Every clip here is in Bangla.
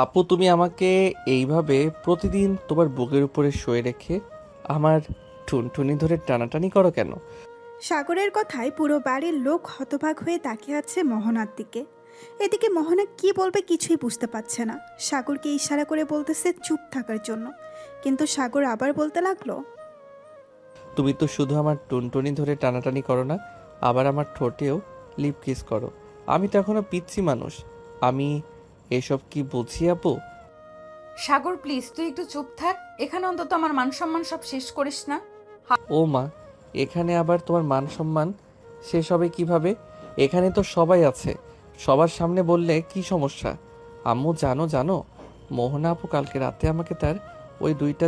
আপু, তুমি আমাকে এইভাবে প্রতিদিন তোমার বুকের উপরে শুয়ে রেখে আমার টুনটুনি ধরে টানাটানি করো কেন? সাগরের কথায় পুরো বাড়ির লোক হতবাক হয়ে তাকিয়ে আছে মোহনার দিকে। এদিকে মোহনা কি বলবে কিছুই বুঝতে পারছে না। সাগরকে ইশারা করে বলতেছে চুপ থাকার জন্য, কিন্তু সাগর আবার বলতে লাগলো, তুমি তো শুধু আমার টুনটুনি ধরে টানাটানি করো না, আবার আমার ঠোঁটেও লিপ কিস করো। আমি তো এখনো পিচ্ছি মানুষ, আমি এসব কি বুঝি আপু? সাগর প্লিজ তুই একটু চুপ থাক, এখানে অন্তত আমার মান সম্মান সব শেষ করিস না। ও মা, এখানে আবার তোমার মান সম্মান শেষ হবে কিভাবে? এখানে তো সবাই আছে, সবার সামনে বললে কি সমস্যা? আম্মু, জানো জানো মোহনা আপু কালকে রাতে আমাকে তার ওই দুইটা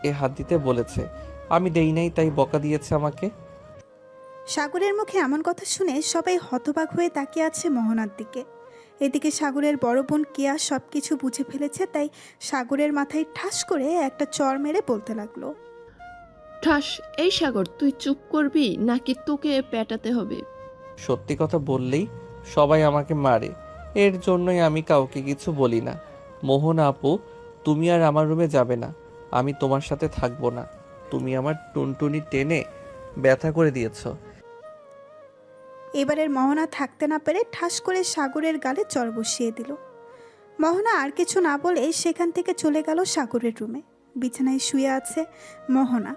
এ হাত দিতে বলেছে, আমি দেই নাই, তাই বকা দিয়েছে আমাকে। সাগরের মুখে এমন কথা শুনে সবাই হতবাক হয়ে তাকিয়ে আছে মোহনার দিকে। এদিকে সাগরের বড় বোন কেয়া সব কিছু বুঝে ফেলেছে, তাই সাগরের মাথায় ঠাস করে একটা চড় মেরে বলতে লাগলো, ঠাস। এই সাগর, তুই চুপ করবি নাকি তোকে পেটাতে হবে? সত্যি কথা বললেই সবাই আমাকে মারে, এর জন্যই আমি কাউকে কিছু বলি না। মোহনা আপু, তুমি আর আমার রুমে যাবে না, আমি তোমার সাথে থাকবো না। তুমি আমার টুনটুনি টেনে ব্যথা করে দিয়েছো। এবারের মোহনা থাকতে না পেরে ঠাস করে সাগরের গালে চড় বসিয়ে দিল। মোহনা আর কিছু না বলে সেখান থেকে চলে গেল সাগরের রুমে। বিছানায় শুয়ে আছে মোহনা।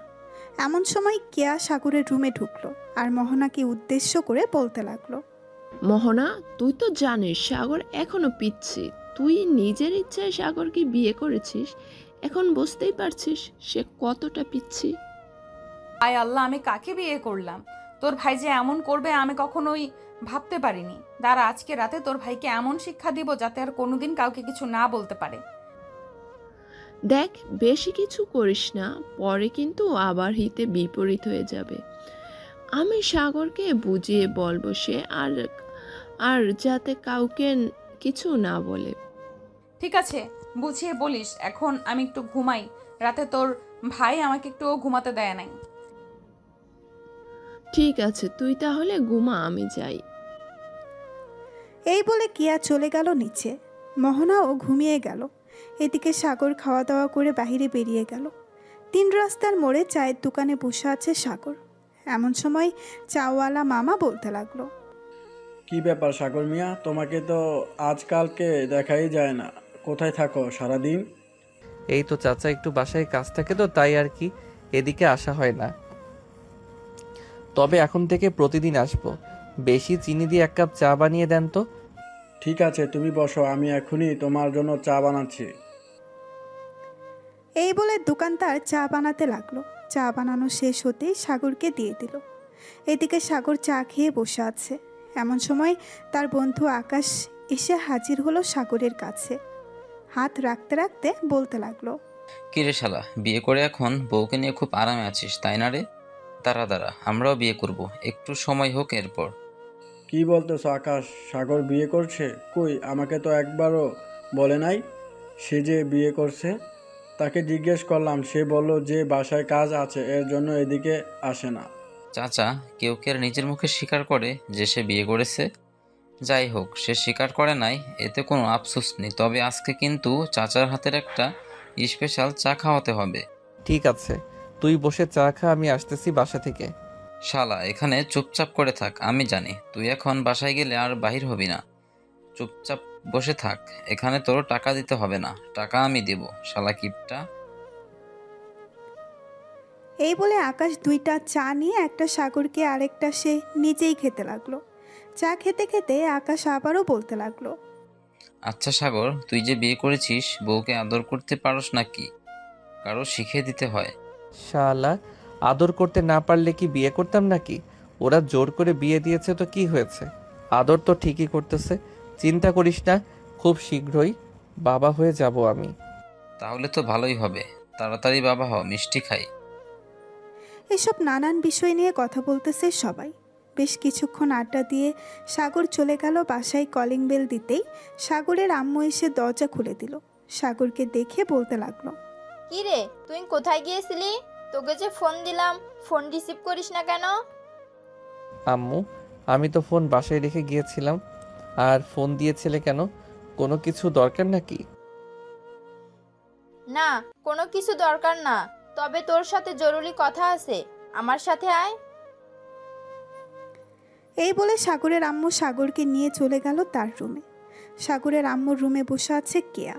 এমন সময় কেয়া সাগরের রুমে ঢুকলো আর মোহনাকে উদ্দেশ্য করে বলতে লাগলো, মোহনা, তুই তো জানিস সাগর এখনো পিচ্ছি। তুই নিজের ইচ্ছায় সাগরকে বিয়ে করেছিস, এখন বুঝতেই পারছিস সে কতটা পিচ্ছি। আয় আল্লাহ, আমি কাকে বিয়ে করলাম? তোর ভাই যে এমন করবে আমি কখনোই ভাবতে পারিনি। দাঁড়া, আজকে রাতে তোর ভাইকে এমন শিক্ষা দিব যাতে আর কোনোদিন কাউকে কিছু না বলতে পারে। দেখ, বেশি কিছু করিস না, পরে কিন্তু আবার হিতে বিপরীত হয়ে যাবে। আমি সাগরকে বুঝিয়ে বলবো, সে আর আর যাতে কাউকে কিছু না বলে। ঠিক আছে, বুঝিয়ে বলিস। এখন আমি একটু ঘুমাই, রাতে তোর ভাই আমাকে একটু ঘুমাতে দেয় নাই। ঠিক আছে, তুই তাহলে ঘুমা, আমি যাই। এই বলে কেয়া চলে গেল নিচে। মোহনাও ঘুমিয়ে গেল। এদিকে সাগর খাওয়া দাওয়া করে বাইরে বেরিয়ে গেল। 3 রাস্তার মোড়ে চায়ের দোকানে বসে আছে সাগর। এমন সময় চাওয়ালা মামা বলতে লাগলো, কি ব্যাপার সাগর মিয়া, তোমাকে তো আজকালকে দেখাই যায় না। কোথায় থাকো সারাদিন? এই তো চাচা, একটু বাসায় কাজ থাকে তো তাই আর কি, এদিকে আসা হয় না। তবে এখন থেকে প্রতিদিন আসবো। বেশি চিনি দিয়ে 1 কাপ চা বানিয়ে দেন তো। ঠিক আছে, তুমি বসো, আমি এখনই তোমার জন্য চা বানাচ্ছি। এই বলে দোকানদার চা বানাতে লাগলো। চা বানানো শেষ হতেই সাগরকে দিয়ে দিল। এদিকে সাগর চা খেয়ে বসে আছে। এমন সময় তার বন্ধু আকাশ এসে হাজির হলো সাগরের কাছে। হাত রাখতে রাখতে বলতে লাগলো, কিরে শালা, বিয়ে করে এখন বউকে নিয়ে খুব আরামে আছিস তাই না রে? দাঁড়া দাঁড়া, আমরাও বিয়ে করব, একটু সময় হোক এরপর। কি বলতেছো আকাশ, সাগর বিয়ে করছে? কই, আমাকে তো একবারও বলে নাই সে যে বিয়ে করছে। তাকে জিজ্ঞেস করলাম, সে বলল যে বাসায় কাজ আছে, এর জন্য এদিকে আসে না। চাচা, কেউ কে আর নিজের মুখে স্বীকার করে যে সে বিয়ে করেছে? যাই হোক, সে স্বীকার করে নাই, এতে কোনো আফসোস নেই। তবে আজকে কিন্তু চাচার হাতের একটা স্পেশাল চা খাওয়াতে হবে। ঠিক আছে, তুই বসে চা খা, আমি আসতেছি বাসা থেকে। শালা, এখানে চুপচাপ করে থাক। আমি জানি তুই এখন বাসায় গেলে আর বাহির হবি না। চুপচাপ বসে থাক, এখানে তোর টাকা দিতে হবে না, টাকা আমি দেব। শালা কিপটা। এই বলে আকাশ 2টা চা নিয়ে একটা সাগরকে আরেকটা সে নিজেই খেতে লাগলো। চা খেতে খেতে আকাশ আবারও বলতে লাগলো, আচ্ছা সাগর, তুই যে বিয়ে করেছিস, বউকে আদর করতে পারোস নাকি? কারো শিখিয়ে দিতে হয়। শালা, আদর করতে না পারলে কি বিয়ে করতাম নাকি? ওরা জোর করে বিয়ে দিয়েছে তো কি হয়েছে? আদর তো ঠিকই করতেছে। চিন্তা করিস না, খুব শীঘ্রই বাবা হয়ে যাব আমি। তাহলে তো ভালোই হবে, তাড়াতাড়ি বাবা হ, মিষ্টি খাই। এসব নানান বিষয় নিয়ে কথা বলতেছে সবাই। বেশ কিছুক্ষণ আড্ডা দিয়ে সাগর চলে গেল বাসায়। কলিং বেল দিতেই সাগরের আম্মু এসে দরজা খুলে দিল। সাগরকে দেখে বলতে লাগলো, কি রে, তুই কোথায় গিয়েছিলি? তোকে যে ফোন দিলাম, ফোন রিসিভ করিস না কেন? আম্মু, আমি তো ফোন বাসায় রেখে গিয়েছিলাম, আর ফোন দিয়েছিলে কেন? কোনো কিছু দরকার নাকি? না, কোনো কিছু দরকার না, তবে তোর সাথে জরুরি কথা আছে, আমার সাথে আয়। এই বলে সাগরের আম্মু সাগরকে নিয়ে চলে গেল তার রুমে। সাগরের আম্মুর রুমে বসে আছে কেয়া।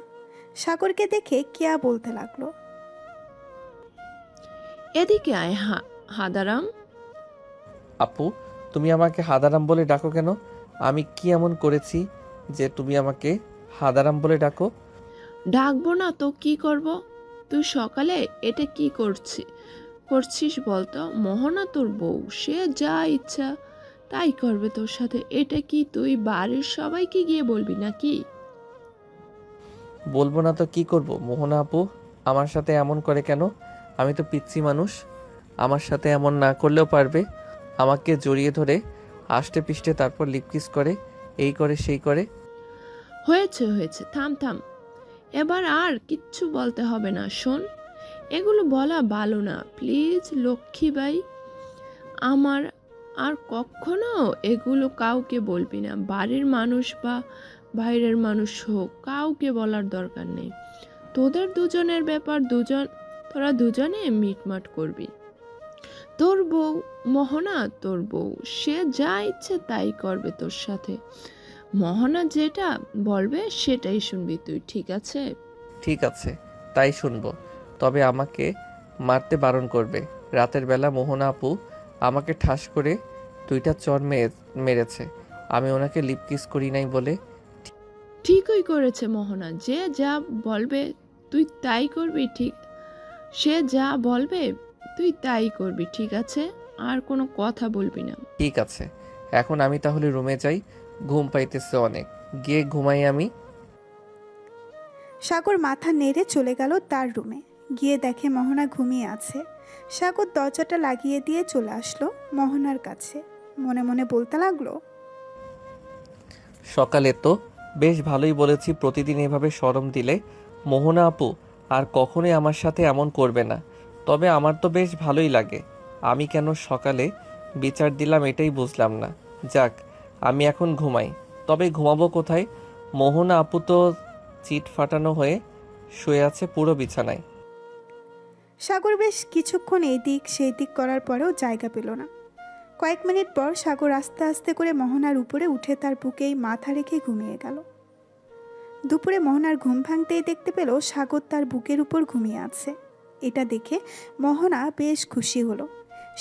সাগরকে দেখে কেয়া বলতে লাগলো, এদিকে আয় হাদারাম। আপু, তুমি আমাকে হাদারাম বলে ডাকো কেন? আমি কি এমন করেছি যে তুমি আমাকে হাদারাম বলে ডাকো? ডাকবো না তো কি করব? তুই সকালে এটা কি করছিস বলতো? মোহনা তোর বউ, সে যা ইচ্ছা তাই করবে তোর সাথে। এটা কি তুই বাড়ির সবাইকে গিয়ে বলবি নাকি? বলবো না তো কি করব? মোহনা আপু আমার সাথে এমন করে কেন? আমি তো পিচ্ছি মানুষ। আমার সাথে এমন না করলেও পারবে। আমাকে জড়িয়ে ধরে আষ্টে পিষ্টে তারপর লিপকিস করে, এই করে সেই করে। হয়েছে হয়েছে, থাম থাম, এবার আর কিচ্ছু বলতে হবে না। শোন, এগুলো বলা ভালো না, প্লিজ লক্ষ্মীবাই। আমার আর কখনো এগুলো কাউকে বলবি না। বাড়ির মানুষ বা বাইরের মানুষ হোক, কাউকে বলার দরকার নেই। তোদের দুজনের ব্যাপার, তোরা দুজনে মিটমাট করবি। তোর বউ মোহনা, তোর বউ, সে যা ইচ্ছে তাই করবে তোর সাথে। মোহনা যেটা বলবে সেটাই শুনবি তুই, ঠিক আছে? ঠিক আছে, তাই শুনবো। তবে আমাকে মারতে বারণ করবে। রাতের বেলা মোহনা আপু আমাকে ঠাস করে 2টা চর মেরেছে, আমি ওনাকে লিপকিস করি নাই বলে। ঠিকই করেছে মোহনা, যে যা বলবে তুই তাই করবি, ঠিক? সে যা বলবে তুই তাই করবি, ঠিক আছে? আর কোনো কথা বলবি না। ঠিক আছে, এখন আমি তাহলে রুমে যাই, ঘুম পাইতেছে অনেক, গিয়ে ঘুমাই আমি। সাগর মাথা নেড়ে চলে গেল তার রুমে। গিয়ে দেখে মোহনা ঘুমিয়ে আছে। সাগর দরজাটা লাগিয়ে দিয়ে চলে আসলো মোহনার কাছে। মনে মনে বলতে লাগলো, সকালে তো বেশ ভালোই বলেছি প্রতিদিন এভাবে শরম দিলে মোহনা আপু আর কখনোই আমার সাথে এমন করবে না। তবে আমার তো বেশ ভালোই লাগে। আমি কেন সকালে বিচার দিলাম এটাই বুঝলাম না। যাক, আমি এখন ঘুমাই। তবে ঘুমাবো কোথায়? মোহনা আপু তো চিট ফাটানো হয়ে শুয়ে আছে পুরো বিছানায়। সাগর বেশ কিছুক্ষণ এই দিক সেই দিক করার পরেও জায়গা পেল না। কয়েক মিনিট পর সাগর আস্তে আস্তে করে মোহনার উপরে উঠে তার বুকেই মাথা রেখে ঘুমিয়ে গেল। দুপুরে মোহনার ঘুম ভাঙতেই দেখতে পেল সাগর তার বুকের উপর ঘুমিয়ে আছে। এটা দেখে মোহনা বেশ খুশি হলো।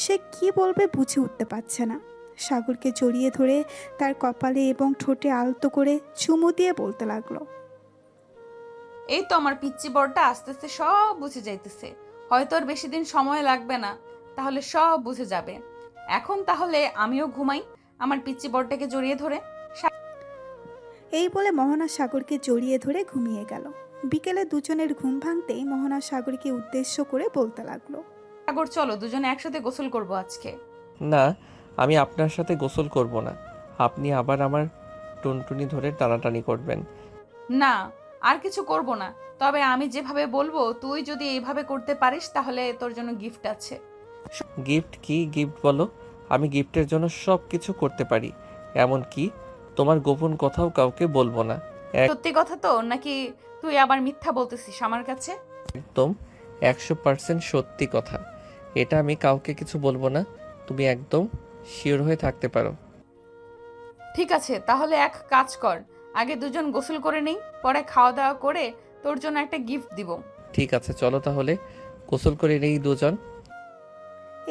সে কি বলবে বুঝে উঠতে পারছে না। সাগরকে জড়িয়ে ধরে তার কপালে এবং ঠোঁটে আলতো করে চুমু দিয়ে বলতে লাগলো, এই তো আমার পিচ্চি বরটা আস্তে আস্তে সব বুঝে যাইতেছে। হয়তো আর বেশি দিন সময় লাগবে না, তাহলে সব বুঝে যাবে। এখন তাহলে আমিও ঘুমাই আমার পিচ্চি বরটাকে জড়িয়ে ধরে। এই বলে মোহনা সাগরকে জড়িয়ে ধরে ঘুমিয়ে গেল। বিকেলে দুজনের ঘুম ভাঙতেই মোহনা সাগরকে উদ্দেশ্য করে বলতে লাগলো, সাগর চলো দুজনে একসাথে গোসল করব আজকে। না, আমি আপনার সাথে গোসল করব না। আপনি আবার আমার টুনটুনি ধরে টানাটানি করবেন। না, আর কিছু করব না, তবে আমি যেভাবে বলবো তুই যদি এইভাবে করতে পারিস তাহলে তোর জন্য গিফট আছে। গিফট? কি গিফট বলো? আমি গিফটের জন্য সব কিছু করতে পারি, এমন কি তোমার গোপন কথাও কাউকে বলবো না। সত্যি কথা তো, নাকি তুই আবার মিথ্যা বলতেছিস আমার কাছে? একদম 100% সত্যি কথা। এটা আমি কাউকে কিছু বলবো না, তুমি একদম শিওর হয়ে থাকতে পারো। ঠিক আছে, তাহলে এক কাজ কর, আগে দুজন গোসল করে নেই, পরে খাওয়া দাওয়া করে তোর জন্য একটা গিফট দিব। ঠিক আছে, চলো তাহলে গোসল করে নেই দুজন।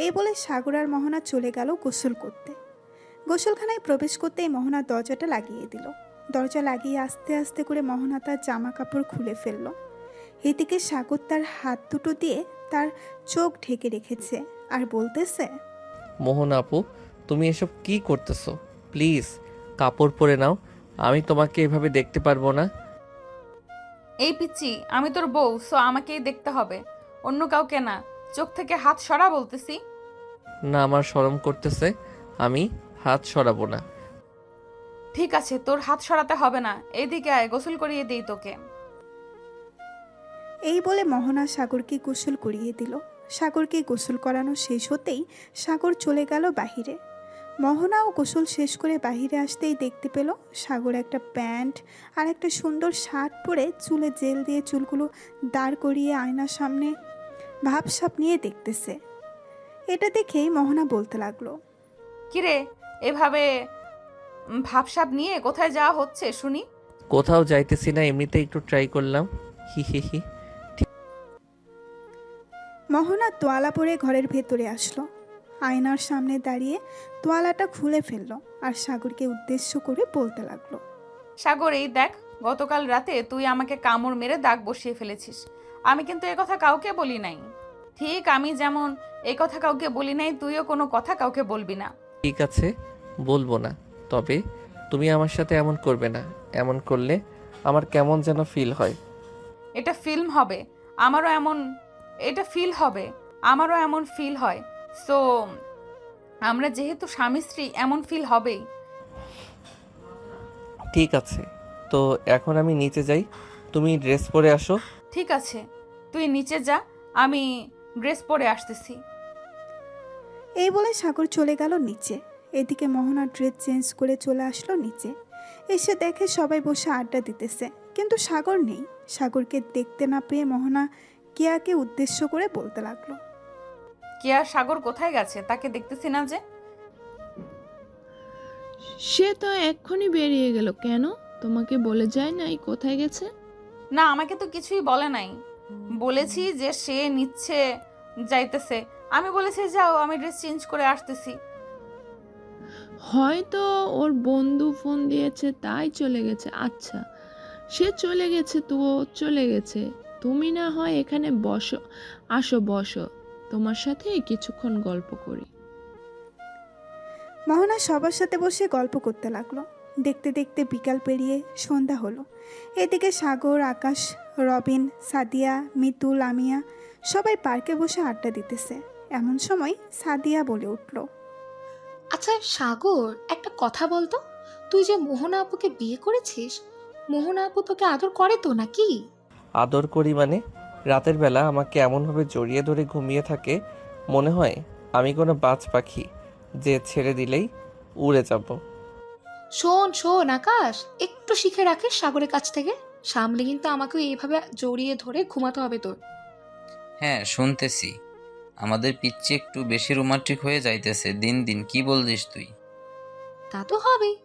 এই বলে সাগর আর মোহনা চলে গেল গোসল করতে। গোসলখানায় প্রবেশ করতেই মোহনা দরজাটা লাগিয়ে দিল। দরজা লাগিয়ে আস্তে আস্তে করে মোহনা তার জামা কাপড় খুলে ফেলল। এদিকে সাগর তার হাত দুটো দিয়ে তার চোখ ঢেকে রেখেছে আর বলতেছে, মোহনা আপু, তুমি এসব কি করতেছো? প্লিজ কাপড় পরে নাও, আমি তোমাকে এভাবে দেখতে পারবো না। এই পিচ্চি, আমি তোর বউ, সো আমাকেই দেখতে হবে, অন্য কাউকে না। চোখ থেকে হাত সরা বলতেছি। না, আমার শরম করতেছে, আমি হাত সরাবো না। ঠিক আছে, তোর হাত সরাতে হবে না, এইদিকে আয়, গোসল করিয়ে দেই তোকে। এই বলে মোহনা সাগরকে গোসল করিয়ে দিল। সাগরকে গোসল করানো শেষ হতেই সাগর চলে গেল বাহিরে। মোহনাও গোসল শেষ করে বাইরে আসতেই দেখতে পেল সাগর একটা প্যান্ট আর একটা সুন্দর শার্ট পরে চুলে জেল দিয়ে চুলগুলো দাঁড় করিয়ে আয়নার সামনে ভাবসাব নিয়ে দেখতেছে। এটা দেখেই মোহনা বলতে লাগলো, কিরে এভাবে ভাবসাব নিয়ে কোথায় যাওয়া হচ্ছে শুনি? কোথাও যাইতেছি না, এমনিতে একটু ট্রাই করলাম। হি হি হি। মোহনা তোয়ালা পরে ঘরের ভেতরে আসলো। আয়নার সামনে দাঁড়িয়ে তোয়ালাটা খুলে ফেললো আর সাগরকে উদ্দেশ্য করে বলতে লাগলো, সাগর এই দেখ, গতকাল রাতে তুই আমাকে কামড় মেরে দাগ বসিয়ে ফেলেছিস। আমি কিন্তু এ কথা কাউকে বলি নাই। ঠিক আমি যেমন এই কথা কাউকে বলি নাই, তুইও কোনো কথা কাউকে বলবি না। ঠিক আছে, বলবো না। তবে তুমি আমার সাথে এমন করবে না। এমন করলে আমার কেমন যেন ফিল হয়। এটা ফিল্ম হবে, আমারও এমন আমারও এমন ফিল হয়। সো আমরা যেহেতু স্বামী স্ত্রী, এমন ফিল হবেই। ঠিক আছে, তো এখন আমি নিচে যাই, তুমি ড্রেস পরে আসো। ঠিক আছে, তুই নিচে যা, আমি ড্রেস পরে আসতেছি। এই বলে সাগর চলে গেল নিচে। এদিকে মোহনা ড্রেস চেঞ্জ করে চলে আসলো নিচে। এসে দেখে সবাই বসে আড্ডা দিতেছে, কিন্তু সাগর নেই। সাগরকে দেখতে না পেয়ে মোহনা কেয়াকে উদ্দেশ্য করে বলতে লাগলো, কি আর সাগর কোথায় গেছে? তাকে দেখতেছি না যে। সে তো এক্ষুনি বেরিয়ে গেল। কেন, তোমাকে বলে যায় নাই কোথায় গেছে? না, আমাকে তো কিছুই বলে নাই। বলেছি যে সে নিচ্ছে যাইতেছে, আমি বলেছি যাও, আমি ড্রেস চেঞ্জ করে আসতেছি। হয়তো ওর বন্ধু ফোন দিয়েছে তাই চলে গেছে। আচ্ছা, সে চলে গেছে তো চলে গেছে, তুমি না হয় এখানে বসো, আসো বসো, তোমার সাথে কিছুক্ষণ গল্প করি। মোহনা সবার সাথে বসে গল্প করতে লাগলো। দেখতে দেখতে বিকাল পেরিয়ে সন্ধ্যা হলো। এদিকে সাগর, আকাশ, রবিন, সাদিয়া, মিতু, লামিয়া সবাই পার্কে বসে আড্ডা দিতেছে। এমন সময় সাদিয়া বলে উঠল, আচ্ছা সাগর, একটা কথা বলতো, তুই যে মোহনা আপুকে বিয়ে করেছিস, মোহনা আপু তোকে আদর করে তো নাকি? আদর করি মানে? রাতের বেলা আমাকে এমনভাবে জড়িয়ে ধরে ঘুমিয়ে থাকে, মনে হয় আমি কোনো বাজ পাখি যে ছেড়ে দিলেই উড়ে যাব। শোন শোন আকাশ, একটু শিখে রাখিস সাগরের কাছ থেকে, সামলে কিন্তু আমাকেও এইভাবে জড়িয়ে ধরে ঘুমাতে হবে তোর। হ্যাঁ শুনতেছি, আমাদের পিচ্চি একটু বেশি রোমান্টিক হয়ে যাইতেছে দিন দিন। কি বলছিস তুই? তা তো হবেই,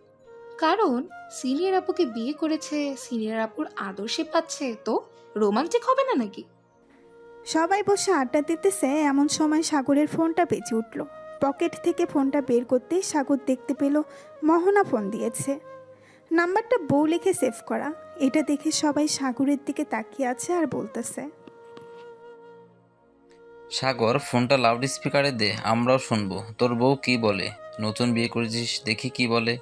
কারণ সিনিয়র আপুকে বিয়ে করেছে, সিনিয়র আপুর আদর সে পাচ্ছে, তো রোমান্টিক হবে না নাকি? সবাই বসে আড্ডা দিতেছে। এমন সময় সাগরের ফোনটা বেজে উঠল। পকেট থেকে ফোনটা বের করতেই সাগর দেখতে পেল মোহনা ফোন দিয়েছে। নাম্বারটা বউ লিখে সেভ করা। এটা দেখে সবাই সাগরের দিকে তাকিয়ে আছে আর বলতেছে, সাগর, ফোনটা লাউড স্পিকারে দে, আমরাও শুনবো তোর বউ কি বলে। নতুন বিয়ে করেছিস, দেখি কি বলে।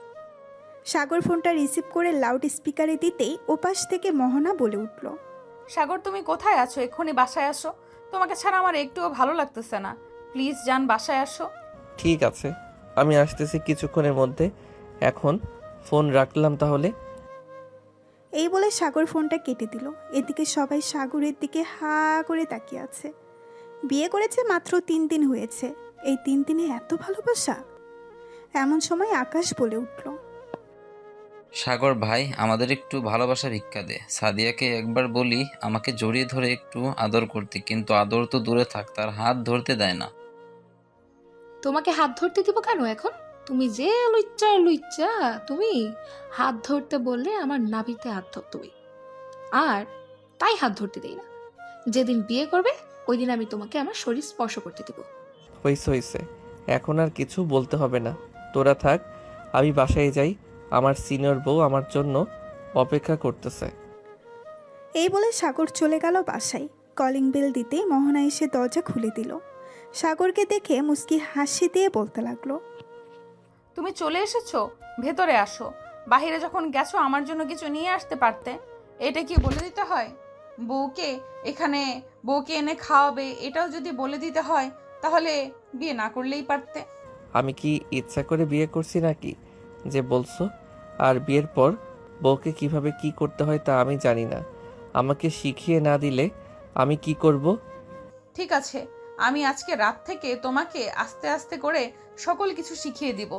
সাগর ফোনটা রিসিভ করে লাউড স্পিকারে দিতেই ওপাশ থেকে মোহনা বলে উঠল, সাগর তুমি কোথায় আছো? এক্ষুনি বাসায় আসো, তোমাকে ছাড়া আমার একটুও ভালো লাগতেছে না। প্লিজ যান, বাসায় আসো। ঠিক আছে, আমি আসতেছি কিছুক্ষণের মধ্যে। এখন ফোন রাখলাম তাহলে। এই বলে সাগর ফোনটা কেটে দিল। এদিকে সবাই সাগরের দিকে হা করে তাকিয়ে আছে। বিয়ে করেছে মাত্র 3 দিন হয়েছে, এই 3 দিনে এত ভালোবাসা? এমন সময় আকাশ বলে উঠল, সাগর ভাই, আমাদের একটু ভালোবাসা ভিক্ষা দে। সাদিয়াকে একবার বলি আমাকে জড়িয়ে ধরে একটু আদর করতে, কিন্তু আদর তো দূরে থাক, তার হাত ধরতে দেয় না। তোমাকে হাত ধরতে দিব কেন এখন? তুমি যে লুচ্চা লুচ্চা, তুমি হাত ধরতে বললে আমার নাভিতে হাত ধর তুমি, আর তাই হাত ধরতে দেই না। যেদিন বিয়ে করবে ওই দিন আমি তোমাকে আমার শরীর স্পর্শ করতে দেব। হইছে হইছে, এখন আর কিছু বলতে হবে না। তোরা থাক, আমি বাসায় যাই। আমার সিনিয়র বউ আমার জন্য অপেক্ষা করতেছে। এই বলে সাগর চলে গেল বাসায়। কলিং বেল দিতেই মোহনা এসে দরজা খুলে দিল। সাগরকে দেখে মুস্কি হাসি দিয়ে বলতে লাগলো, তুমি চলে এসেছো, ভেতরে আসো। বাইরে যখন গেছো আমার জন্য কিছু নিয়ে আসতে পারতে। এটা কি বলে দিতে হয়? বউকে এনে খাওয়াবে, এটাও যদি বলে দিতে হয় তাহলে বিয়ে না করলেই পারতে। আমি কি ইচ্ছা করে বিয়ে করছি নাকি যে বলছো? আর বিয়ের পর বউকে কিভাবে কি করতে হয় তা আমি জানি না। আমাকে শিখিয়ে না দিলে আমি কি করব? ঠিক আছে, আমি আজকে রাত থেকে তোমাকে আস্তে আস্তে করে সকল কিছু শিখিয়ে দিব।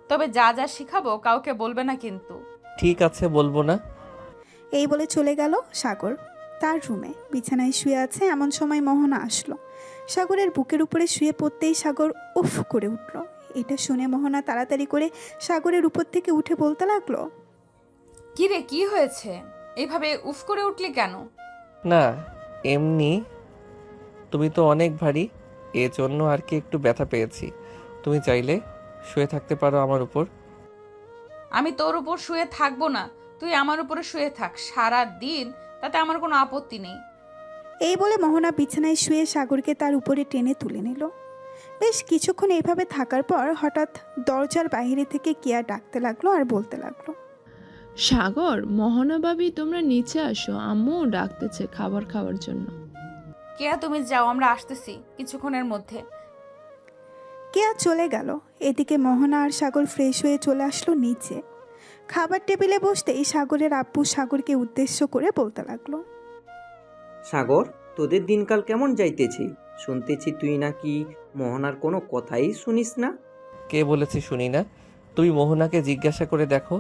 তবে যা যা শিখাবো কাউকে বলবে না কিন্তু। ঠিক আছে, বলবো না। এই বলে চলে গেল সাগর তার রুমে। বিছানায় শুয়ে আছে এমন সময় মোহনা আসলো। সাগরের বুকের উপরে শুয়ে পড়তেই সাগর উফ করে উঠল। এটা শুনে মোহনা তাড়াতাড়ি করে সাগরের উপর থেকে উঠে বলতে লাগলো, কি রে, কি হয়েছে? এইভাবে উফ করে উঠলি কেন? না, এমনি। তুমি তো অনেক ভারী, এজন্য আর কি একটু ব্যথা পেয়েছি। তুমি চাইলে শুয়ে থাকতে পারো আমার উপর। আমি তোর উপর শুয়ে থাকবো না, তুই আমার উপরে শুয়ে থাক সারা দিন, তাতে আমার কোনো আপত্তি নেই। এই বলে মোহনা বিছানায় শুয়ে সাগরকে তার উপরে টেনে তুলে নিল। বেশ কিছুক্ষণ এইভাবে থাকার পর হঠাৎ দরজার বাইরে থেকে কিয়া ডাকতে লাগলো আর বলতে লাগলো, সাগর, মোহনা ভাবি তোমরা নিচে আসো, আম্মু ডাকতেছে খাবার খাওয়ার জন্য। কেয়া তুমি যাও, আমরা আসতেছি কিছুক্ষণের মধ্যে। কেয়া চলে গেল। এদিকে মোহনা আর সাগর ফ্রেশ হয়ে চলে আসলো নিচে। খাবার টেবিলে বসতেই সাগরের আব্বু সাগরকে উদ্দেশ্য করে বলতে লাগলো, সাগর, তোদের দিনকাল কেমন যাইতেছে? শুনতেছি তুই নাকি মোহনার কোনো কথাই শুনিস না। কে বলেছে শুনি না? তুমি মোহনাকে জিজ্ঞাসা করে দেখো,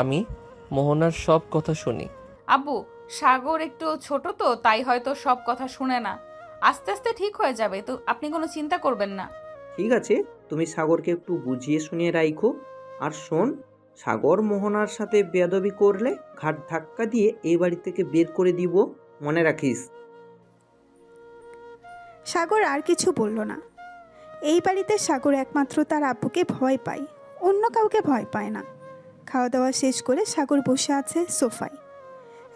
আমি মোহনার সব কথা শুনি। আব্বু, সাগর একটু ছোট তো, তাই হয়তো সব কথা শুনে না। আস্তে আস্তে ঠিক হয়ে যাবে, তো আপনি কোনো চিন্তা করবেন না। ঠিক আছে, তুমি সাগরকে একটু বুঝিয়ে শুনিয়ে রাখো। আর শোন, সাগর মোহনার সাথে বেয়াদবি করলে ঘাট ধাক্কা দিয়ে এই বাড়ি থেকে বের করে দিব, মনে রাখিস। সাগর আর কিছু বলল না। এই বাড়িতে সাগর একমাত্র তার আব্বুকে ভয় পায়, অন্য কাউকে ভয় পায় না। খাওয়া দাওয়া শেষ করে সাগর বসে আছে সোফায়।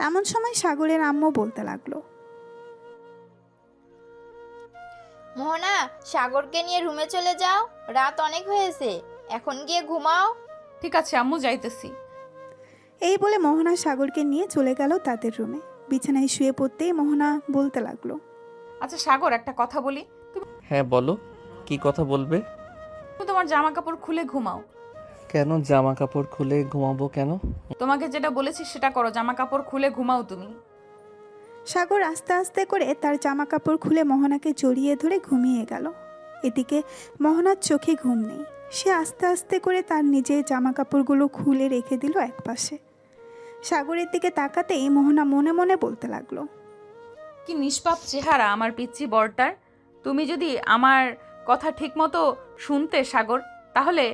এমন সময় সাগরের আম্মু বলতে লাগলো, মোহনা, সাগরকে নিয়ে রুমে চলে যাও, রাত অনেক হয়েছে, এখন গিয়ে ঘুমাও। ঠিক আছে আম্মু, যাইতেছি। এই বলে মোহনা সাগরকে নিয়ে চলে গেল তাদের রুমে। বিছানায় শুয়ে পড়তেই মোহনা বলতে লাগলো, আচ্ছা সাগর, একটা কথা বলি। হ্যাঁ বলো, কি কথা বলবে? তুমি তোমার জামা কাপড় খুলে ঘুমাও। কেন জামা কাপড় খুলে ঘুমাবো কেন? তোমাকে যেটা বলেছি সেটা করো, জামা কাপড় খুলে ঘুমাও তুমি। সাগর আস্তে আস্তে করে তার জামা কাপড় খুলে মোহনাকে জড়িয়ে ধরে ঘুমিয়ে গেল। এদিকে মোহনার চোখে ঘুম নেই। সে আস্তে আস্তে করে তার নিজের জামা কাপড়গুলো খুলে রেখে দিল একপাশে। সাগরের দিকে তাকাতেই মোহনা মনে মনে বলতে লাগলো, কি নিষ্পাপ চেহারা আমার পিচ্চি বরটার। তুমি যদি আমার কথা ঠিকমতো শুনতে সাগর, তাহলে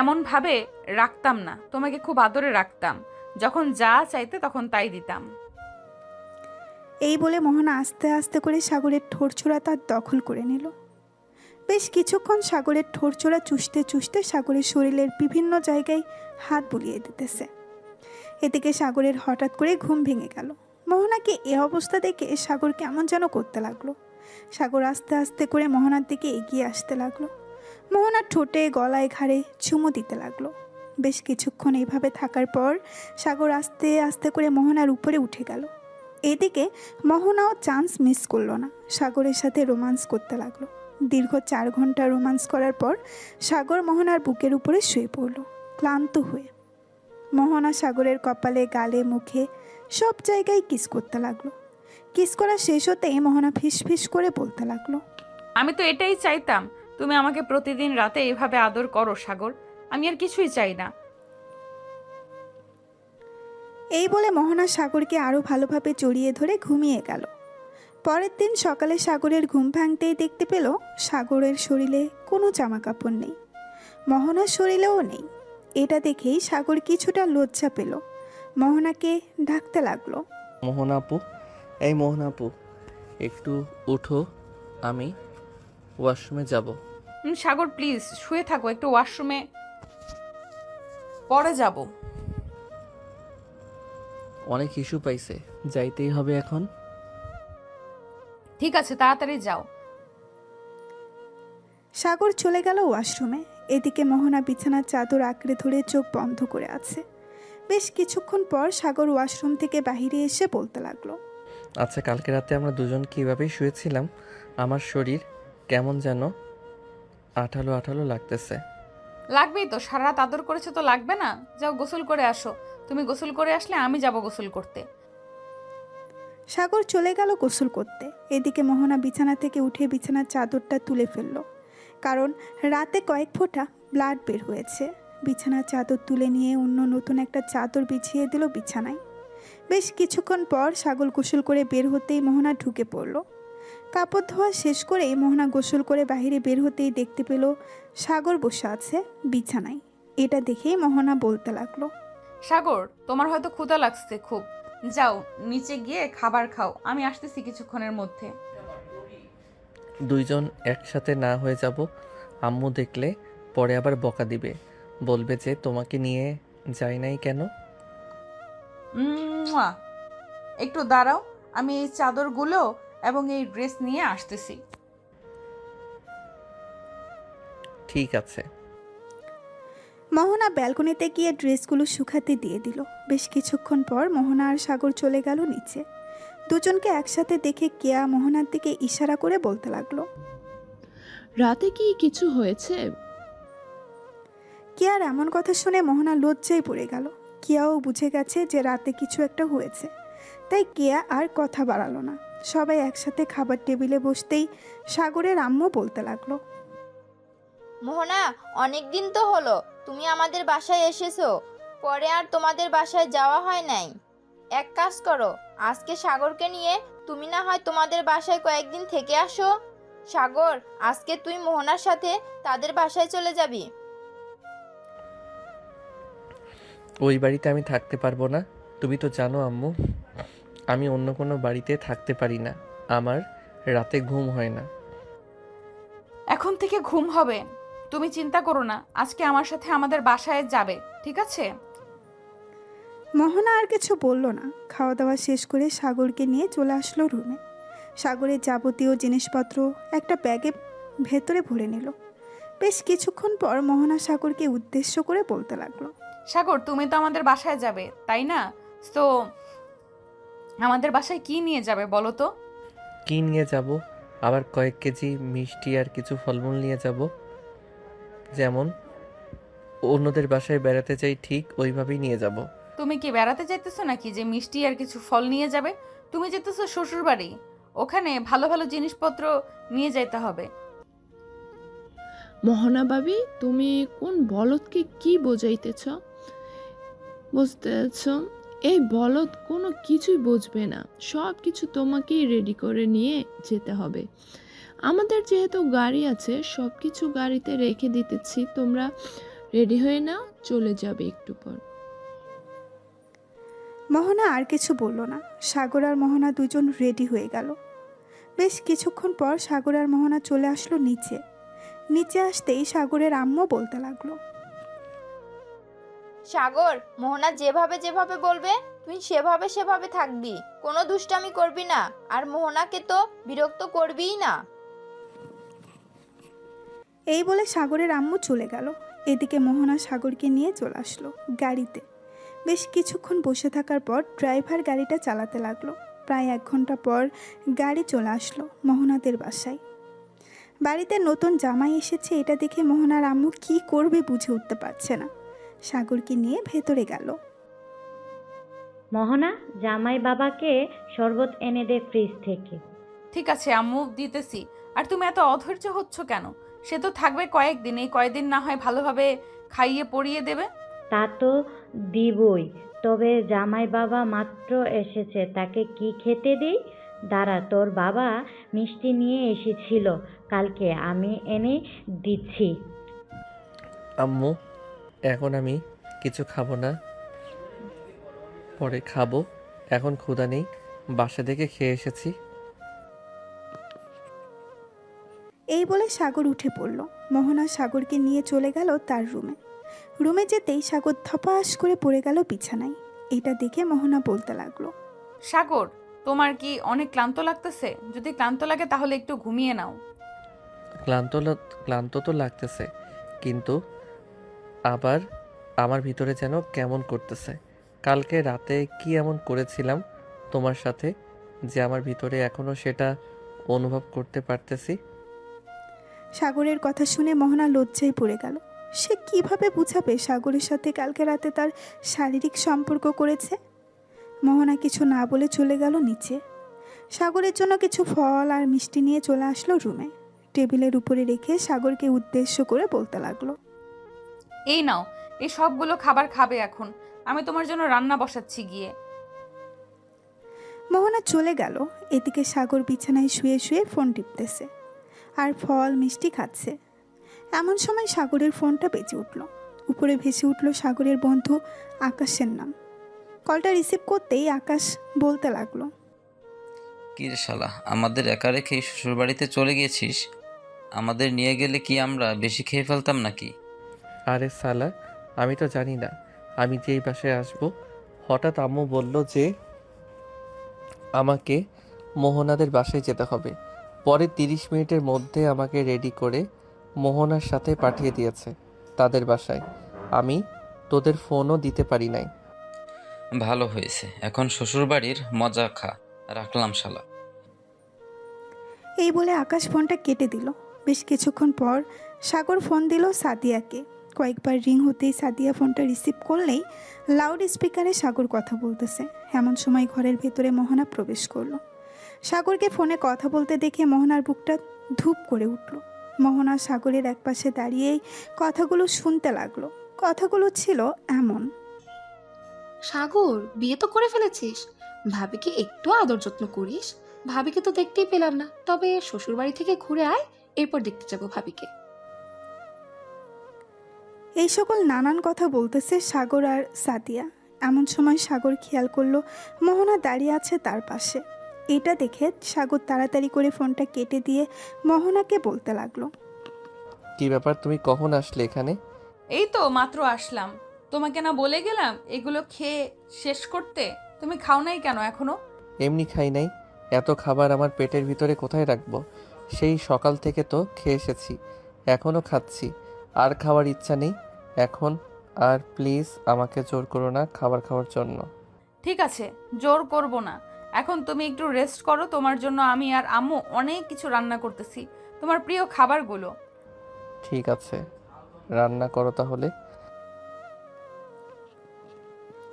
এমনভাবে রাখতাম না, তোমাকে খুব আদরে রাখতাম, যখন যা চাইতে তখন তাই দিতাম। এই বলে মোহনা আস্তে আস্তে করে সাগরের ঠোরছোড়া তার দখল করে নিল। বেশ কিছুক্ষণ সাগরের ঠোরছোড়া চুষতে চুষতে সাগরের শরীরের বিভিন্ন জায়গায় হাত বুলিয়ে দিতেছে। এদিকে সাগরের হঠাৎ করে ঘুম ভেঙে গেল। মোহনাকে এ অবস্থা দেখে সাগর কেমন যেন করতে লাগলো। সাগর আস্তে আস্তে করে মোহনার দিকে এগিয়ে আসতে লাগলো। মোহনার ঠোঁটে গলায় ঘাড়ে চুমু দিতে লাগলো। বেশ কিছুক্ষণ এইভাবে থাকার পর সাগর আস্তে আস্তে করে মোহনার উপরে উঠে গেল। এদিকে মোহনাও চান্স মিস করলো না, সাগরের সাথে রোমান্স করতে লাগলো। দীর্ঘ 4 ঘন্টা রোমান্স করার পর সাগর মোহনার বুকের উপরে শুয়ে পড়ল ক্লান্ত হয়ে। মোহনা সাগরের কপালে, গালে, মুখে সব জায়গায় কিস করতে লাগলো। কিস করা শেষ হতেই মোহনা ফিসফিস করে বলতে লাগলো, আমি তো এটাই চাইতাম, তুমি আমাকে প্রতিদিন রাতে এভাবে আদর করো সাগর, আমি আর কিছুই চাই না। এই বলে মোহনা সাগরকে আরও ভালোভাবে জড়িয়ে ধরে ঘুমিয়ে গেল। পরের দিন সকালে সাগরের ঘুম ভাঙতেই দেখতে পেল সাগরের শরীরে কোনো জামা কাপড় নেই, মোহনার শরীরেও নেই। এটা দেখেই সাগর কিছুটা লজ্জা পেল। মোহনাকে ডাকতে লাগলো, মোহনা আপু, এই মোহনা আপু, একটু উঠো, আমি ওয়াশরুমে যাব। সাগর প্লিজ শুয়ে থাকো, একটু ওয়াশরুমে পরে যাব। অনেক ইস্যু পাইছে, যাইতেই হবে এখন। ঠিক আছে, তাড়াতাড়ি যাও। সাগর চলে গেল ওয়াশরুমে। এদিকে মোহনা বিছানার চাদর আঁকড়ে ধরে চোখ বন্ধ করে আছে। বেশ কিছুক্ষণ পর সাগর ওয়াশরুম থেকে বাইরে এসে বলতে লাগলো, আচ্ছা, কালকে রাতে আমরা দুজন কীভাবে শুয়েছিলাম, আমার শরীর কেমন যেন আঠালো আঠালো লাগতেছে। লাগবেই তো, সারা রাত আদর করেছে তো লাগবে না? যাও গোসল করে আসো, তুমি গোসল করে আসলে আমি যাব গোসল করতে। সাগর চলে গেল গোসল করতে। এদিকে মোহনা বিছানা থেকে উঠে বিছানার চাদরটা তুলে ফেলল, কারণ রাতে কয়েক ফোঁটা ব্লাড বের হয়েছে। বিছানার চাদর তুলে নিয়ে অন্য নতুন একটা চাদর বিছিয়ে দিল বিছানায়। বেশ কিছুক্ষণ পর সাগর গোসল করে বের হতেই মোহনা ঢুকে পড়ল। কাপড় ধোয়া শেষ করেই মোহনা গোসল করে বাইরে বের হতেই দেখতে পেল সাগর বসে আছে বিছানায়। এটা দেখেই মোহনা বলতে লাগলো, সাগর, তোমার হয়তো ক্ষুধা লাগছে খুব, যাও নিচে গিয়ে খাবার খাও, আমি আসতেছি কিছুক্ষণের মধ্যে। দুইজন একসাথে না হয়ে যাব, আম্মু দেখলে পরে আবার বকা দিবে, বলবে যে তোমাকে নিয়ে যাই নাই কেন। মুয়া। একটু দাঁড়াও, আমি এই চাদরগুলো এবং এই ড্রেস নিয়ে আসতেছি। ঠিক আছে। মোহনা ব্যালকনিতে গিয়ে ড্রেসগুলো শুকাতে দিয়ে দিল। বেশ কিছুক্ষণ পর মোহনা আর সাগর চলে গেল নিচে। দুজনকে একসাথে দেখে কেয়া মোহনার দিকে ইশারা করে বলতে লাগলো, রাতে কি কিছু হয়েছে? কেয়ার এমন কথা শুনে মোহনা লজ্জায় পড়ে গেল। কেয়াও বুঝে গেছে যে রাতে কিছু একটা হয়েছে, তাই কেয়া আর কথা বাড়ালো না। সবাই একসাথে খাবার টেবিলে বসতেই সাগরের আম্মু বলতে লাগলো, মোহনা, অনেক দিন তো হলো তুমি আমাদের বাসায় এসেছো, পরে আর তোমাদের বাসায় যাওয়া হয় নাই। এক কাজ করো, আজকে সাগরকে নিয়ে তুমি না হয় তোমাদের বাসায় কয়েকদিন থেকে আসো। সাগর, আজকে তুই মোহনার সাথে তাদের বাসায় চলে যাবি। ওই বাড়িতে আমি থাকতে পারবো না, তুমি তো জানো আম্মু, আমি অন্য কোনো বাড়িতে থাকতে পারি না, আমার রাতে ঘুম হয় না। এখন থেকে ঘুম হবে, তুমি চিন্তা করো না, আজকে আমার সাথে আমাদের বাসায় যাবে, ঠিক আছে? মোহনা আর কিছু বলল না। খাওয়া দাওয়া শেষ করে সাগরকে নিয়ে চলে আসলো রুমে। সাগরের যাবতীয় জিনিসপত্র একটা ব্যাগে ভেতরে ভরে নিল। বেশ কিছুক্ষণ পর মোহনা সাগরকে উদ্দেশ্য করে বলতে লাগলো, সাগর, তুমি তো আমাদের বাসায় যাবে তাই না? তো আমাদের বাসায় কি নিয়ে যাবে বলো তো? কি নিয়ে যাব? আবার কয়েক কেজি মিষ্টি আর কিছু ফলমূল নিয়ে যাব, যেমন অন্যদের বাসায় বেড়াতে যাই ঠিক ওইভাবেই নিয়ে যাব। তুমি কি বেড়াতে যাইতেছো নাকি যে মিষ্টি আর কিছু ফল নিয়ে যাবে? তুমি যেতেছো শ্বশুর বাড়ি, ওখানে ভালো ভালো জিনিসপত্র নিয়ে যাইতে হবে। মোহনা ভাবি, তুমি কোন বলদকে কি বোঝাইতেছ? বুঝতেছ? এই বলদ কোনো কিছুই বুঝবে না, সব কিছু তোমাকেই রেডি করে নিয়ে যেতে হবে। আমাদের যেহেতু গাড়ি আছে, সব কিছু গাড়িতে রেখে দিতেছি, তোমরা রেডি হয়ে নাও, চলে যাবে একটু পর। মোহনা আর কিছু বলল না। সাগর আর মোহনা দুজন রেডি হয়ে গেল। বেশ কিছুক্ষণ পর সাগর আর মোহনা চলে আসলো নিচে। নিচে আসতেই সাগরের আম্মু বলতে লাগলো, সাগর, মোহনা যেভাবে যেভাবে বলবে তুই সেভাবে সেভাবে থাকবি, কোনো দুষ্টামি করবি না, আর মোহনাকে তো বিরক্ত করবিই না। এই বলে সাগরের আম্মু চলে গেল। এদিকে মোহনা সাগরকে নিয়ে চলে আসলো গাড়িতে। বেশ কিছুক্ষণ বসে থাকার পর ড্রাইভার গাড়িটা চালাতে লাগলো। প্রায় 1 ঘন্টা পর গাড়ি চলে আসলো মোহনাদের বাসায়। বাড়িতে নতুন জামাই এসেছে, এটা দেখে মোহনার আম্মু কি করবে বুঝে উঠতে পারছে না। সাগরকে নিয়ে ভেতরে গেল। মোহনা, জামাই বাবাকে শরবত এনে দে ফ্রিজ থেকে। ঠিক আছে আম্মু, দিতেছি। আর তুমি এত অধৈর্য হচ্ছ কেন? সে তো থাকবে কয়েকদিন, এই কয়েকদিন না হয় ভালোভাবে খাইয়ে পরিয়ে দেবে। তা তো দিবই, তবে জামাই বাবা মাত্র এসেছে, তাকে কি খেতে দিই? দাঁড়া, তোর বাবা মিষ্টি নিয়ে এসেছিল কালকে, আমি এনে দিচ্ছি। আম্মু, এখন আমি কিছু খাবো না, পরে খাবো, এখন ক্ষুধা নেই, বাসা থেকে খেয়ে এসেছি। এই বলে সাগর উঠে পড়ল। মোহনা সাগরকে নিয়ে চলে গেল তার রুমে। রুমে যেতেই সাগর ধপাস করে পড়ে গেল বিছানায়। এটা দেখে মোহনা বলতে লাগলো, সাগর, তোমার কি অনেক ক্লান্ত লাগতেছে? যদি ক্লান্ত লাগে তাহলে একটু ঘুমিয়ে নাও। ক্লান্ত তো লাগতেছে, কিন্তু আবার আমার ভিতরে যেন কেমন করতেছে। কালকে রাতে কি এমন করেছিলাম তোমার সাথে যে আমার ভিতরে এখনো সেটা অনুভব করতে পারতেছি। সাগরের কথা শুনে মোহনা লজ্জায় পড়ে গেল। সে কিভাবে বুঝাবে সাগরের সাথে কালকে রাতে তার শারীরিক সম্পর্ক করেছে। মোহনা কিছু না বলে চলে গেল নিচে। সাগরের জন্য কিছু ফল আর মিষ্টি নিয়ে চলে আসলো রুমে। টেবিলের উপরে রেখে সাগরকে উদ্দেশ্য করে বলতে লাগলো, এই নাও, এই সবগুলো খাবার খাবে এখন। আমি তোমার জন্য রান্না বসাচ্ছি গিয়ে। মোহনা চলে গেল। এদিকে সাগর বিছানায় শুয়ে শুয়ে ফোন টিপতেছে আর ফল মিষ্টি খাচ্ছে। এমন সময় সাগরের ফোনটা বেজে উঠল। উপরে ভেসে উঠল সাগরের বন্ধু আকাশের নাম। কলটা রিসিভ করতেই আকাশ বলতে লাগলো, কি রে শালা, আমাদের একা রেখে শ্বশুরবাড়িতে চলে গিয়েছিস? আমাদের নিয়ে গেলে কি আমরা বেশি খেয়ে ফেলতাম নাকি? আরে সালা, আমি তো জানি না আমি যে এই বাসায় আসবো। হঠাৎ আম্মু বলল যে আমাকে মোহনাদের বাসায় যেতে হবে। পরে 30 মিনিটের মধ্যে আমাকে রেডি করে মোহনার সাথে পাঠিয়ে দিয়েছে তাদের বাসায়। আমি তোদের ফোনও দিতে পারি নাই। ভালো হয়েছে, এখন শ্বশুরবাড়ির মজা খা। রাখলাম শালা। এই বলে আকাশ ফোনটা কেটে দিল। বেশ কিছুক্ষণ পর সাগর ফোন দিল সাদিয়াকে। কয়েকবার রিং হতেই সাদিয়া ফোনটা রিসিভ করলেই লাউড স্পিকারে সাগর কথা বলতেছে। এমন সময় ঘরের ভেতরে মোহনা প্রবেশ করলো। সাগরকে ফোনে কথা বলতে দেখে মোহনার বুকটা ধূপ করে উঠল। মোহনা সাগরের একপাশে দাঁড়িয়েই কথাগুলো শুনতে লাগলো। কথাগুলো ছিল এমন, সাগর, বিয়ে তো করে ফেলেছিস, ভাবিকে একটু আদর যত্ন করিস। ভাবিকে তো দেখতেই পেলাম না, তবে শ্বশুরবাড়ি থেকে ঘুরে আয়, এরপর দেখতে যাবো ভাবিকে। এই সকল নানান কথা বলতেছে সাগর আর সাদিয়া। এমন সময় সাগর খেয়াল করলো মোহনা দাঁড়িয়ে আছে তার পাশে। এটা দেখে সাগর তাড়াতাড়ি করে ফোনটা কেটে দিয়ে মোহনাকে বলতে লাগলো, কি ব্যাপার, তুমি কখন আসলে এখানে? এই তো মাত্র আসলাম। তোমাকে না বলে গেলাম এগুলো খেয়ে শেষ করতে? তুমি খাও নাই কেন এখনো? এমনি খাই নাই। এত খাবার আমার পেটের ভিতরে কোথায় রাখবো? সেই সকাল থেকে তো খেয়ে এসেছি, এখনও খাচ্ছি। আর খাওয়ার ইচ্ছা নেই এখন। আর প্লিজ আমাকে জোর করো না খাবার খাওয়ার জন্য। ঠিক আছে, জোর করব না। এখন তুমি একটু রেস্ট করো। তোমার জন্য আমি আর আম্মু অনেক কিছু রান্না করতেছি, তোমার প্রিয় খাবারগুলো। ঠিক আছে, রান্না করো তাহলে।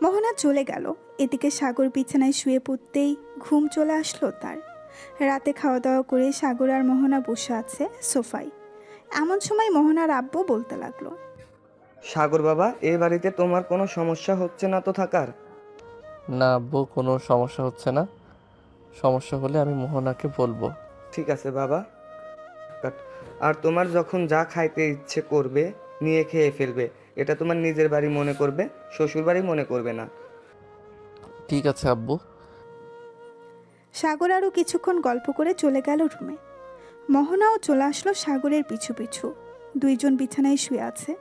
মোহনা চলে গেল। এদিকে সাগর বিছানায় শুয়ে পড়তেই ঘুম চলে আসলো তার। রাতে খাওয়া দাওয়া করে সাগর আর মোহনা বসে আছে সোফায়। এমন সময় মোহনার আব্বু বলতে লাগলো, সাগর বাবা, এই বাড়িতে তোমার কোনো সমস্যা হচ্ছে না তো থাকার? না আব্বু, কোনো সমস্যা হচ্ছে না। সমস্যা হলে আমি মোহনাকে বলবো। ঠিক আছে বাবা। আর তোমার যখন যা খাইতে ইচ্ছে করবে নিয়ে খেয়ে ফেলবে। এটা তোমার নিজের বাড়ি মনে করবে, শ্বশুর বাড়ি মনে করবে না। ঠিক আছে আব্বু। সাগর আরও কিছুক্ষণ গল্প করে চলে গেল রুমে। মোহনাও চলে আসলো সাগরের পিছু পিছু। দুইজন বিছানায় শুয়ে আছে।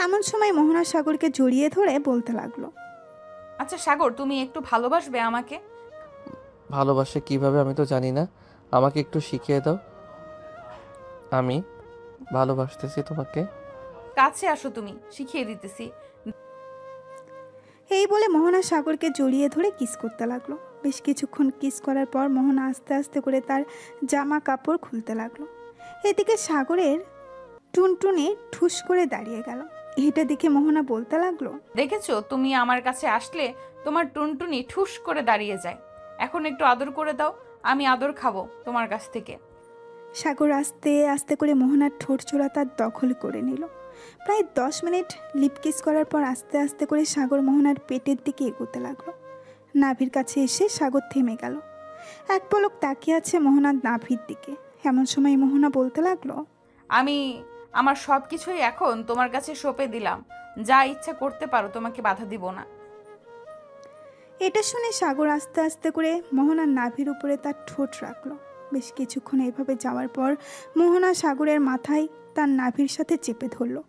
এমন সময় মোহনা সাগরকে জড়িয়ে ধরে বলতে লাগলো, আচ্ছা সাগর, তুমি একটু ভালোবাসবে আমাকে? ভালোবাসে কিভাবে আমি তো জানি না, আমাকে একটু শিখিয়ে দাও। আমি ভালোবাসতেছি তোমাকে। কাছে আসো, তুমি শিখিয়ে দিতেছি। এই বলে মোহনা সাগরকে জড়িয়ে ধরে কিস করতে লাগলো। বেশ কিছুক্ষণ কিস করার পর মোহনা আস্তে আস্তে করে তার জামা কাপড় খুলতে লাগলো। এদিকে সাগরের টুনটুনি ঠুস করে দাঁড়িয়ে গেল। এটা দেখে মোহনা বলতে লাগলো, দেখেছো, তুমি আমার কাছে আসলে তোমার টুনটুনি ঠুস করে দাঁড়িয়ে যায়। এখন একটু আদর করে দাও, আমি আদর খাবো তোমার কাছ থেকে। সাগর আস্তে আস্তে করে মোহনার ঠোঁট চোরা তার দখল করে নিল। প্রায় 10 মিনিট লিপ কিস করার পর আস্তে আস্তে করে সাগর মোহনার পেটের দিকে এগোতে লাগলো। নাভির কাছে এসে সাগর থেমে গেল। এক পলক তাকিয়ে আছে মোহনার নাভির দিকে। এমন সময় মোহনা বলতে লাগলো, আমি আমার সব কিছুই এখন তোমার কাছে সঁপে দিলাম। যা ইচ্ছা করতে পারো, তোমাকে বাধা দিব না। এটা শুনে সাগর আস্তে আস্তে করে মোহনার নাভির উপরে তার ঠোঁট রাখলো। বেশ কিছুক্ষণ এভাবে যাওয়ার পর মোহনা সাগরের মাথায় তার নাভির সাথে চেপে ধরলো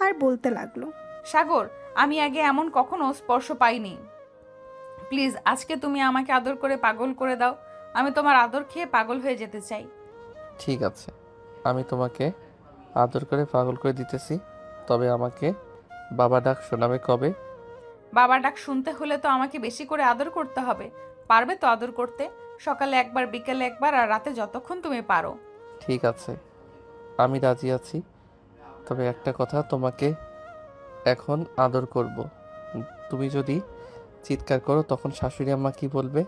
আর বলতে লাগলো, সাগর, আমি আগে এমন কখনো স্পর্শ পাইনি। প্লিজ আজকে তুমি আমাকে আদর করে পাগল করে দাও। আমি তোমার আদর খেয়ে পাগল হয়ে যেতে চাই। ঠিক আছে, আমি তোমাকে আদর করে পাগল করে দিতেছি। তবে আমাকে বাবা ডাক শোনাবে কবে? বাবা ডাক শুনতে হলে তো আমাকে বেশি করে আদর করতে হবে। পারবে তো আদর করতে? সকালে একবার, বিকেলে একবার, আর রাতে যতক্ষণ তুমি পারো। ঠিক আছে, আমি রাজি আছি। তবে একটা কথা, তোমাকে এখন আদর করব। তুমি যদি চিৎকার করো তখন শাশুড়ি আম্মা কি বলবে?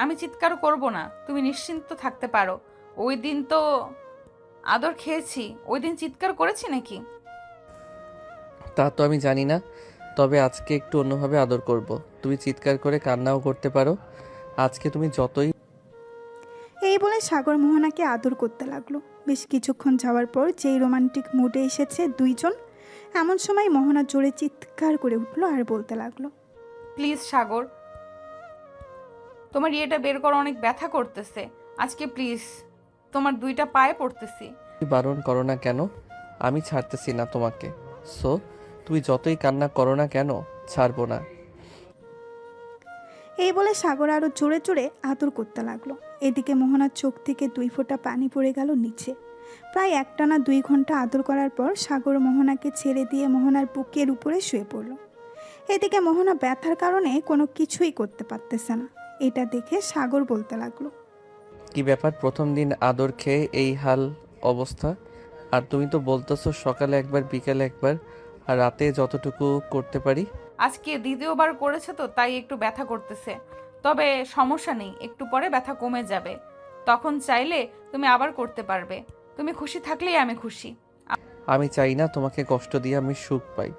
আমি চিৎকার করব না, তুমি নিশ্চিন্ত থাকতে পারো। ওই দিন তো আদর খেয়েছি, ওই দিন চিৎকার করেছি নাকি? তা তো আমি জানি না, তবে আজকে একটু অন্যভাবে আদর করব। তুমি চিৎকার করে কান্নাও করতে পারো। আজকে তুমি যতই। এই বলে সাগর মোহনাকে আদর করতে লাগলো। বেশ কিছুক্ষণ যাওয়ার পর যেই রোমান্টিক মুডে এসেছে দুইজন, এমন সময় মোহনা জোরে চিৎকার করে উঠলো আর বলতে লাগলো, প্লিজ সাগর, তোমার ইয়েটা বের করা অনেক ব্যথা করতেছে। আজকে প্লিজ তোমার 2টা পায়ে পড়তেছি। বারণ করো না কেন? আমি ছাড়তেছি না তোমাকে। সো তুমি যতই কান্না করো না কেন, ছাড়বো না। এই বলে সাগর আরো জোরে জোরে আদর করতে লাগলো। এদিকে মোহনার চোখ থেকে 2 ফোঁটা পানি পড়ে গেল নিচে। প্রায় একটানা 2 ঘন্টা আদর করার পর সাগর মোহনাকে ছেড়ে দিয়ে মোহনার বুকের উপরে শুয়ে পড়ল। এদিকে মোহনা ব্যথার কারণে কোনো কিছুই করতে পারতেছে না। এটা দেখে সাগর বলতে লাগলো, কি ব্যাপার, প্রথম দিন আদর খেয়ে এই হাল অবস্থা? আর তুমি তো বলতেছো সকালে একবার বিকালে একবার আর রাতে যতটুকু করতে পারি। আজকে দ্বিতীয়বার করেছে তো তাই একটু ব্যথা করতেছে, তবে সমস্যা নেই, একটু পরে ব্যথা কমে যাবে। তখন চাইলে তুমি আবার করতে পারবে। তুমি খুশি থাকলেই আমি খুশি। আমি চাই না তোমাকে কষ্ট দিয়ে আমি সুখ পাই।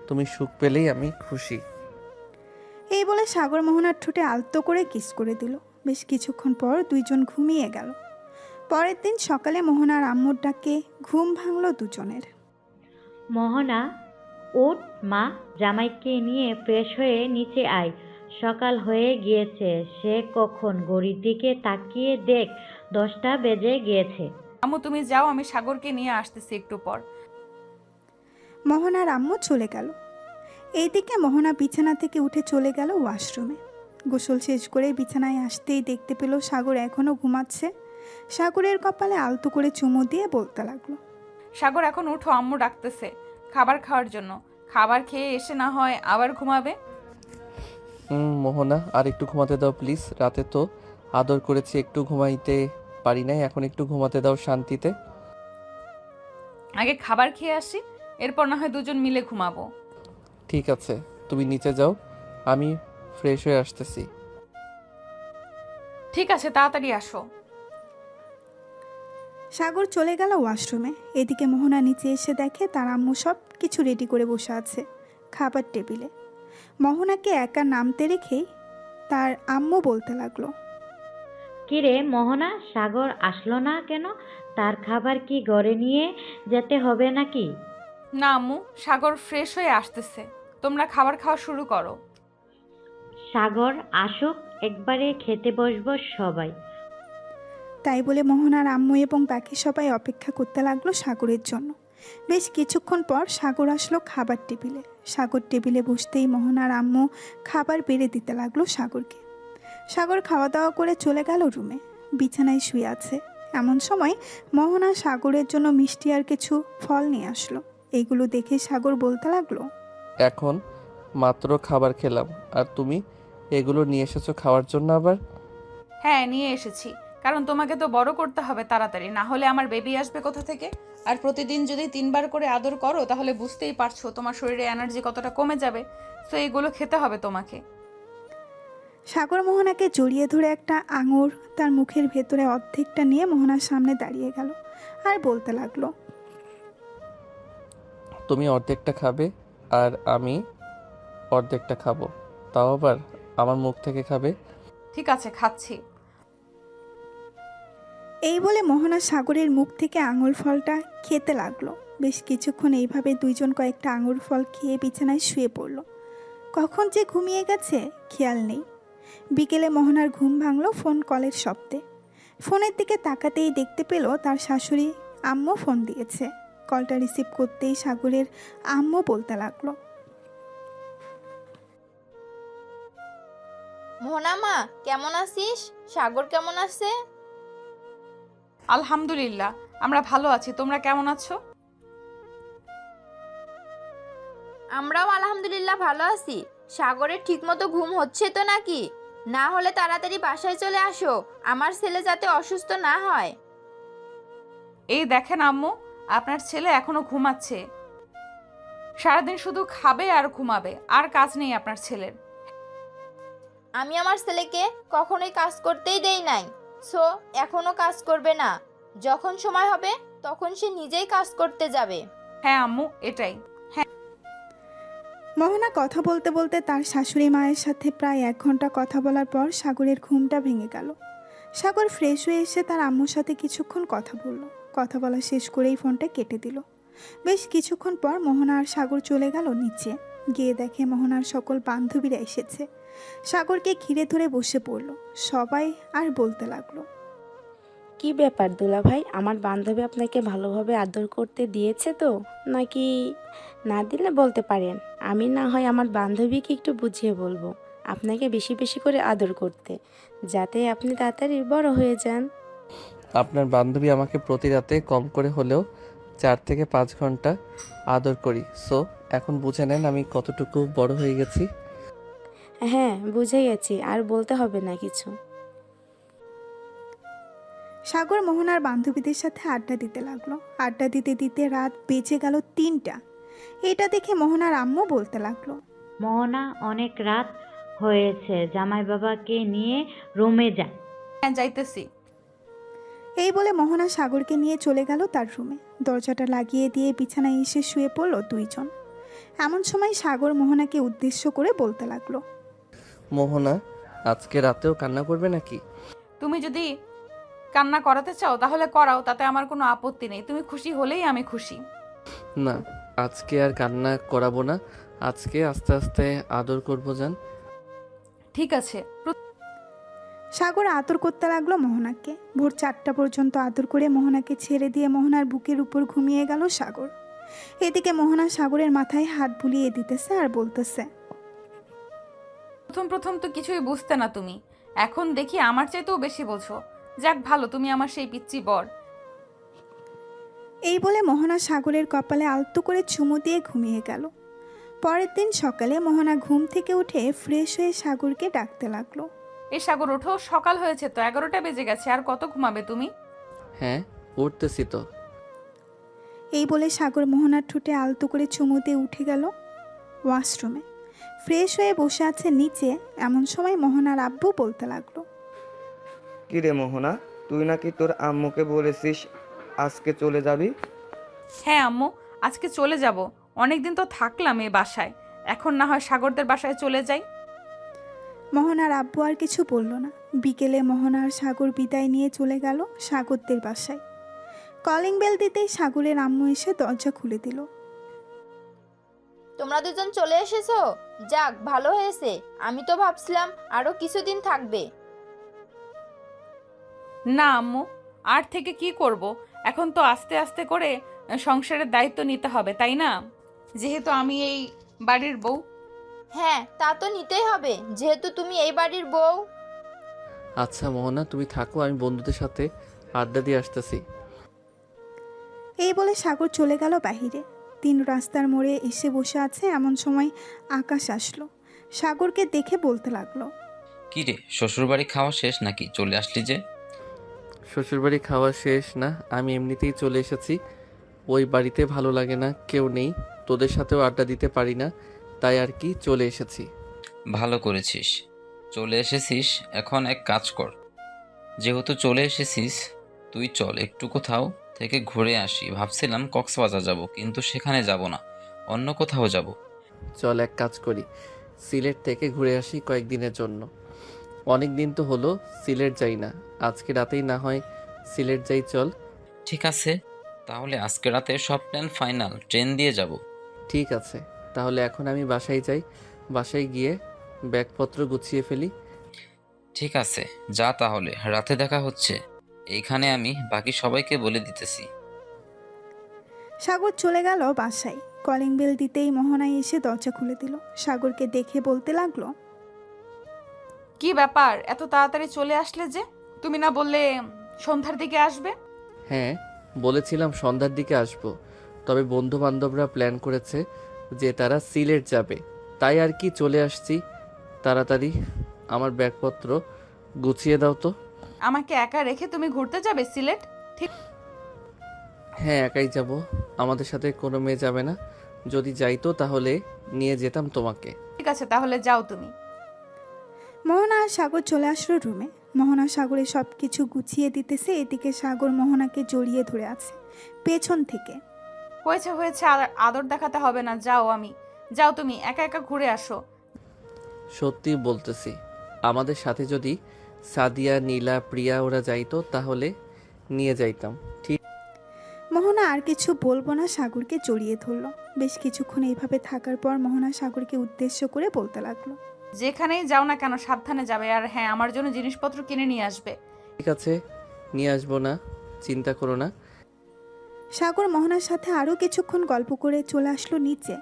তুমি সুখ পেলেই আমি খুশি। এই বলে সাগর মোহনার ঠোঁটে আলতো করে কিস করে দিল। বেশ কিছুক্ষণ পর দুইজন ঘুমিয়ে গেল। পরের দিন সকালে মোহনার আম্মুর ডাকে ঘুম ভাঙল দুজনের। মোহনা, উঠ মা, জামাইকে নিয়ে ফ্রেশ হয়ে নিচে আয়। সকাল হয়ে গিয়েছে। সে কখন ঘড়ির দিকে তাকিয়ে দেখ 10টা বেজে গিয়েছে। আম্মু তুমি যাও, আমি সাগরকে নিয়ে আসতেছি একটু পর। মোহনার আম্মু চলে গেল। এইদিকে মোহনা বিছানা থেকে উঠে চলে গেল ওয়াশরুমে। গোসল শেষ করে বিছানায় আসতেই দেখতে পেল সাগর এখনও ঘুমাচ্ছে। সাগরের কপালে আলতো করে চুমু দিয়ে বলতে লাগলো, সাগর এখন উঠো, আম্মু ডাকতেছে খাবার খাওয়ার জন্য। খাবার খেয়ে এসে না হয় আবার ঘুমাবে। মোহনা, আর একটু ঘুমাতে দাও প্লিজ। রাতে তো আদর করেছি, একটু ঘুমাইতে পারি নাই, এখন একটু ঘুমাতে দাও শান্তিতে। আগে খাবার খেয়ে আসি, এরপর না হয় দুজন মিলে ঘুমাবো। ঠিক আছে, তুমি নিচে যাও, আমি ফ্রেশ হয়ে আসতেছি। ঠিক আছে, তাড়াতাড়ি আসো। সাগর চলে গেল ওয়াশরুমে। এদিকে মোহনা নিচে এসে দেখে তার আম্মু সব কিছু রেডি করে বসে আছে খাবার টেবিলে। মোহনাকে একা নামতে রেখেই তার আম্মু বলতে লাগলো, কিরে মোহনা, সাগর আসলো না কেন? তার খাবার কি ঘরে নিয়ে যেতে হবে নাকি? না আম্মু, সাগর ফ্রেশ হয়ে আসতেছে, তোমরা খাবার খাওয়া শুরু করো। সাগর আসুক, একবারে খেতে বসবো সবাই। তাই বলে মোহনার আম্মু এবং বাকি সবাই অপেক্ষা করতে লাগলো সাগরের জন্য। বেশ কিছুক্ষণ পর সাগর আসলো খাবার টেবিলে। সাগর টেবিলে বসতেই মোহনার আম্মু খাবার বেড়ে দিতে লাগলো সাগরকে। সাগর খাওয়া দাওয়া করে চলে গেল রুমে। বিছানায় শুয়ে আছে। এমন সময় মোহনা সাগরের জন্য মিষ্টি আর কিছু ফল নিয়ে আসলো। এইগুলো দেখে সাগর বলতে লাগলো, এখন মাত্র খাবার খেলাম আর তুমি এগুলো নিয়ে এসেছো খাওয়ার জন্য আবার? হ্যাঁ নিয়ে এসেছি, কারণ তোমাকে তো বড় করতে হবে তাড়াতাড়ি, না হলে আমার বেবি আসবে কোথা থেকে। আর প্রতিদিন যদি 3বার করে আদর করো তাহলে বুঝতেই পারছো তোমার শরীরে এনার্জি কতটা কমে যাবে। তো এইগুলো খেতে হবে তোমাকে। সাগর মোহনাকে জড়িয়ে ধরে একটা আঙুর তার মুখের ভেতরে অর্ধেকটা নিয়ে মোহনার সামনে দাঁড়িয়ে গেল আর বলতে লাগলো, তুমি অর্ধেকটা খাবে আর আমি অর্ধেকটা খাবো, তাও আবার আমার মুখ থেকে খাবে। ঠিক আছে, খাচ্ছি। এই বলে মোহনা সাগরের মুখ থেকে আঙুর ফলটা খেতে লাগলো। বেশ কিছুক্ষণ এইভাবে দুইজন কয়েকটা আঙুর ফল খেয়ে বিছানায় শুয়ে পড়ল। কখন যে ঘুমিয়ে গেছে খেয়াল নেই। বিকেলে মোহনার ঘুম ভাঙল ফোন কলের শব্দে। ফোনের দিকে তাকাতেই দেখতে পেল তার শাশুড়ি আম্মু ফোন দিয়েছে। কলটা রিসিভ করতেই সাগরের আম্মু বলতে লাগলো, মোহনা মা, কেমন আছিস? সাগর কেমন আছে? আলহামদুলিল্লাহ, আমরা ভালো আছি। তোমরা কেমন আছো? আমরাও আলহামদুলিল্লাহ ভালো আছি। সাগরের ঠিকমতো ঘুম হচ্ছে তো নাকি? না হলে তাড়াতাড়ি বাসায় চলে আসো, আমার ছেলে যাতে অসুস্থ না হয়। এই দেখেন আম্মু, আপনার ছেলে এখনো ঘুমাচ্ছে। সারাদিন শুধু খাবে আর ঘুমাবে, আর কাজ নেই আপনার ছেলের। আমি আমার ছেলেকে কখনোই কাজ করতেই দেই নাই, সো এখনো কাজ করবে না। যখন সময় হবে তখন সে নিজেই কাজ করতে যাবে। হ্যাঁ আম্মু, এটাই। মোহনা কথা বলতে বলতে তার শাশুড়ি মায়ের সাথে প্রায় 1 ঘন্টা কথা বলার পর সাগরের ঘুমটা ভেঙে গেল। সাগর ফ্রেশ হয়ে এসে তার আম্মুর সাথে কিছুক্ষণ কথা বলল। কথা বলা শেষ করেই ফোনটা কেটে দিল। বেশ কিছুক্ষণ পর মোহনা আর সাগর চলে গেল নিচে। গিয়ে দেখে মোহনার সকল বান্ধবীরা এসেছে। সাগরকে ঘিরে ধরে বসে পড়ল। সবাই আর বলতে লাগলো, কি ব্যাপার দুলাভাই, আমার বান্ধবী আপনাকে ভালোভাবে আদর করতে দিয়েছে তো, নাকি? না দিলে বলতে পারেন, আমি না হয় আমার বান্ধবীকে একটু বুঝিয়ে বলবো আপনাকে বেশি বেশি করে আদর করতে, যাতে আপনি তাড়াতাড়ি বড় হয়ে যান। আপনার বান্ধবী আমাকে প্রতি রাতে কম করে হলেও 4 থেকে 5 ঘন্টা আদর করি। সো এখন বুঝে নেন আমি কতটুকু বড় হয়ে গেছি। হ্যাঁ, বুঝে গেছি, আর বলতে হবে না কিছু। সাগর মোহনার বান্ধবীদের সাথে আড্ডা দিতে লাগলো। আড্ডা দিতে দিতে রাত বেজে গেল 3টা। এটা দেখে মোহনার আম্মু বলতে লাগলো, মোহনা, অনেক রাত হয়েছে, জামাই বাবাকে নিয়ে রুমে যা। হ্যাঁ, যাইতেছি। এই বলে মোহনা সাগরকে নিয়ে চলে গেল তার রুমে। দরজাটা লাগিয়ে দিয়ে বিছানায় এসে শুয়ে পড়ল দুইজন। এমন সময় সাগর মোহনাকে উদ্দেশ্য করে বলতে লাগলো, মোহনা, আজকে রাতেও কান্না করবে নাকি? তুমি যদি কান্না করাতে চাও তাহলে করাও, তাতে আমার কোনো আপত্তি নেই। তুমি খুশি হলেই আমি খুশি। না, আজকে আর কান্না করাবো না। আজকে আস্তে আস্তে আদর করবো জান। ঠিক আছে। সাগর আদর করতে লাগলো মোহনাকে। ভোর 4টা পর্যন্ত আদর করে মোহনাকে ছেড়ে দিয়ে মোহনার বুকের উপর ঘুমিয়ে গেল সাগর। এদিকে মোহনা সাগরের মাথায় হাত বুলিয়ে দিতেছে আর বলতেছে, প্রথম প্রথম তো কিছুই বুঝতে না তুমি, এখন দেখি আমার চাইতেও বেশি বোঝো। যাক ভালো, তুমি আমার সেই পিচ্চি বর। এই বলে মোহনা সাগরের কপালে আলতো করে চুমু দিয়ে ঘুমিয়ে গেল। পরের দিন সকালে মোহনা ঘুম থেকে উঠে ফ্রেশ হয়ে সাগরকে ডাকতে লাগলো, এই সাগর ওঠো, সকাল হয়েছে তো, 11টা বেজে গেছে, আর কত ঘুমাবে তুমি? হ্যাঁ, উঠতেছি তো। এই বলে সাগর মোহনার ঠোঁটে আলতো করে চুমু দিয়ে উঠে গেল ওয়াশরুমে। ফ্রেশ হয়ে বসে আছে নিচে। এমন সময় মোহনার আব্বু বলতে লাগলো, কি রে মোহনা, তুই নাকি তোর আম্মুকে বলেছিস আজকে চলে যাবি? হ্যাঁ আম্মু, আজকে চলে যাব। অনেকদিন তো থাকলাম এই বাসায়, এখন না হয় সাগরদের বাসায় চলে যাই। মোহনার আব্বু আর কিছু বলল না। বিকেলে মোহনা আর সাগর বিদায় নিয়ে চলে গেল সাগরদের বাসায়। কলিং বেল দিতেই সাগরের আম্মু এসে দরজা খুলে দিল। তোমরা দুজন চলে এসেছো? যাক, ভালো হয়েছে। আমি তো ভাবছিলাম আরো কিছুদিন থাকবে। না আম্মু, আর থেকে কি করব? এখন তো আস্তে আস্তে করে সংসারের দায়িত্ব নিতে হবে, তাই না? যেহেতু আমি এই বাড়ির বউ। হ্যাঁ, তা তো নিতেই হবে, যেহেতু তুমি এই বাড়ির বউ। আচ্ছা মোহনা, তুমি থাকো, আমি বন্ধুদের সাথে আড্ডা দিয়ে আসতেছি। এই বলে সাগর চলে গেল বাহিরে। 3 রাস্তার মোড়ে এসে বসে আছে। এমন সময় আকাশ আসলো। সাগরকে দেখে বলতে লাগলো, কি রে, শ্বশুরবাড়ি খাওয়া শেষ নাকি? চলে আসলি যে? শ্বশুরবাড়ি খাওয়া শেষ না, আমি এমনিতেই চলে এসেছি। ওই বাড়িতে ভালো লাগে না, কেউ নেই, তোদের সাথেও আড্ডা দিতে পারি না, তাই আর কি চলে এসেছি। ভালো করেছিস, চলে এসেছিস। এখন এক কাজ কর, যেহেতু চলে এসেছিস তুই চল একটু কোথাও থেকে ঘুরে আসি। ভাবছিলাম কক্সবাজার যাব, কিন্তু সেখানে যাব না, অন্য কোথাও যাব। চল এক কাজ করি, সিলেট থেকে ঘুরে আসি কয়েকদিনের জন্য। অনেক দিন তো হলো সিলেট যাই না, আজকে রাতেই না হয় সিলেট যাই, চল। ঠিক আছে, তাহলে আজকে রাতে সব প্ল্যান ফাইনাল, ট্রেন দিয়ে যাব। ঠিক আছে, তাহলে এখন আমি বাসায় যাই, বাসায় গিয়ে ব্যাগপত্র গুছিয়ে ফেলি। ঠিক আছে, যা তাহলে, রাতে দেখা হচ্ছে। এইখানে আমি বাকি সবাইকে বলে দিতেছি। সাগর চলে গেল বাসায়। কলিং বেল দিতেই মোহনা এসে দরজা খুলে দিল। সাগরকে দেখে বলতে লাগলো, কি ব্যাপার, এত তাড়াতাড়ি চলে আসলে যে? তুমি না বললে সন্ধ্যার দিকে আসবে? হ্যাঁ, বলেছিলাম সন্ধ্যার দিকে আসবো, তবে বন্ধু বান্ধবরা প্ল্যান করেছে যে তারা সিলেট যাবে, তাই আর কি চলে আসছি তাড়াতাড়ি। আমার ব্যাগপত্র গুছিয়ে দাও তো। আমাকে একা রেখে তুমি ঘুরতে যাবে সিলেট? ঠিক। হ্যাঁ, একাই যাব, আমাদের সাথে কোনো মেয়ে যাবে না। যদি যাইতো তাহলে নিয়ে যেতাম তোমাকে। ঠিক আছে, তাহলে যাও তুমি। মোহনা আর সাগর চলে আসলো রুমে। মোহনা সাগরের সব কিছু গুছিয়ে দিতেছে। এদিকে সাগর মোহনাকে জড়িয়ে ধরে আছে পেছন থেকে। হয়েছে হয়েছে, আর আদর দেখাতে হবে না, যাও। আমি যাও তুমি একা একা ঘুরে আসো। সত্যি বলতেছি, আমাদের সাথে যদি সাদিয়া, নীলা, প্রিয়া ওরা যাইতো তাহলে নিয়ে যাইতাম। ঠিক মোহনা আর কিছু বলবো না, সাগরকে জড়িয়ে ধরলো। বেশ কিছুক্ষণ এইভাবে থাকার পর মোহনা সাগরকে উদ্দেশ্য করে বলতে লাগলো। যেখানেই যাও না কেন সাবধানে যাবে, আর হ্যাঁ আমার জন্য জিনিসপত্র কিনে নিয়ে আসবে। আছে, নিয়ে আসবো না, চিন্তা করো না। সাগর মোহনার সাথে আরও কিছুক্ষণ গল্প করে চলে আসলো নিচে।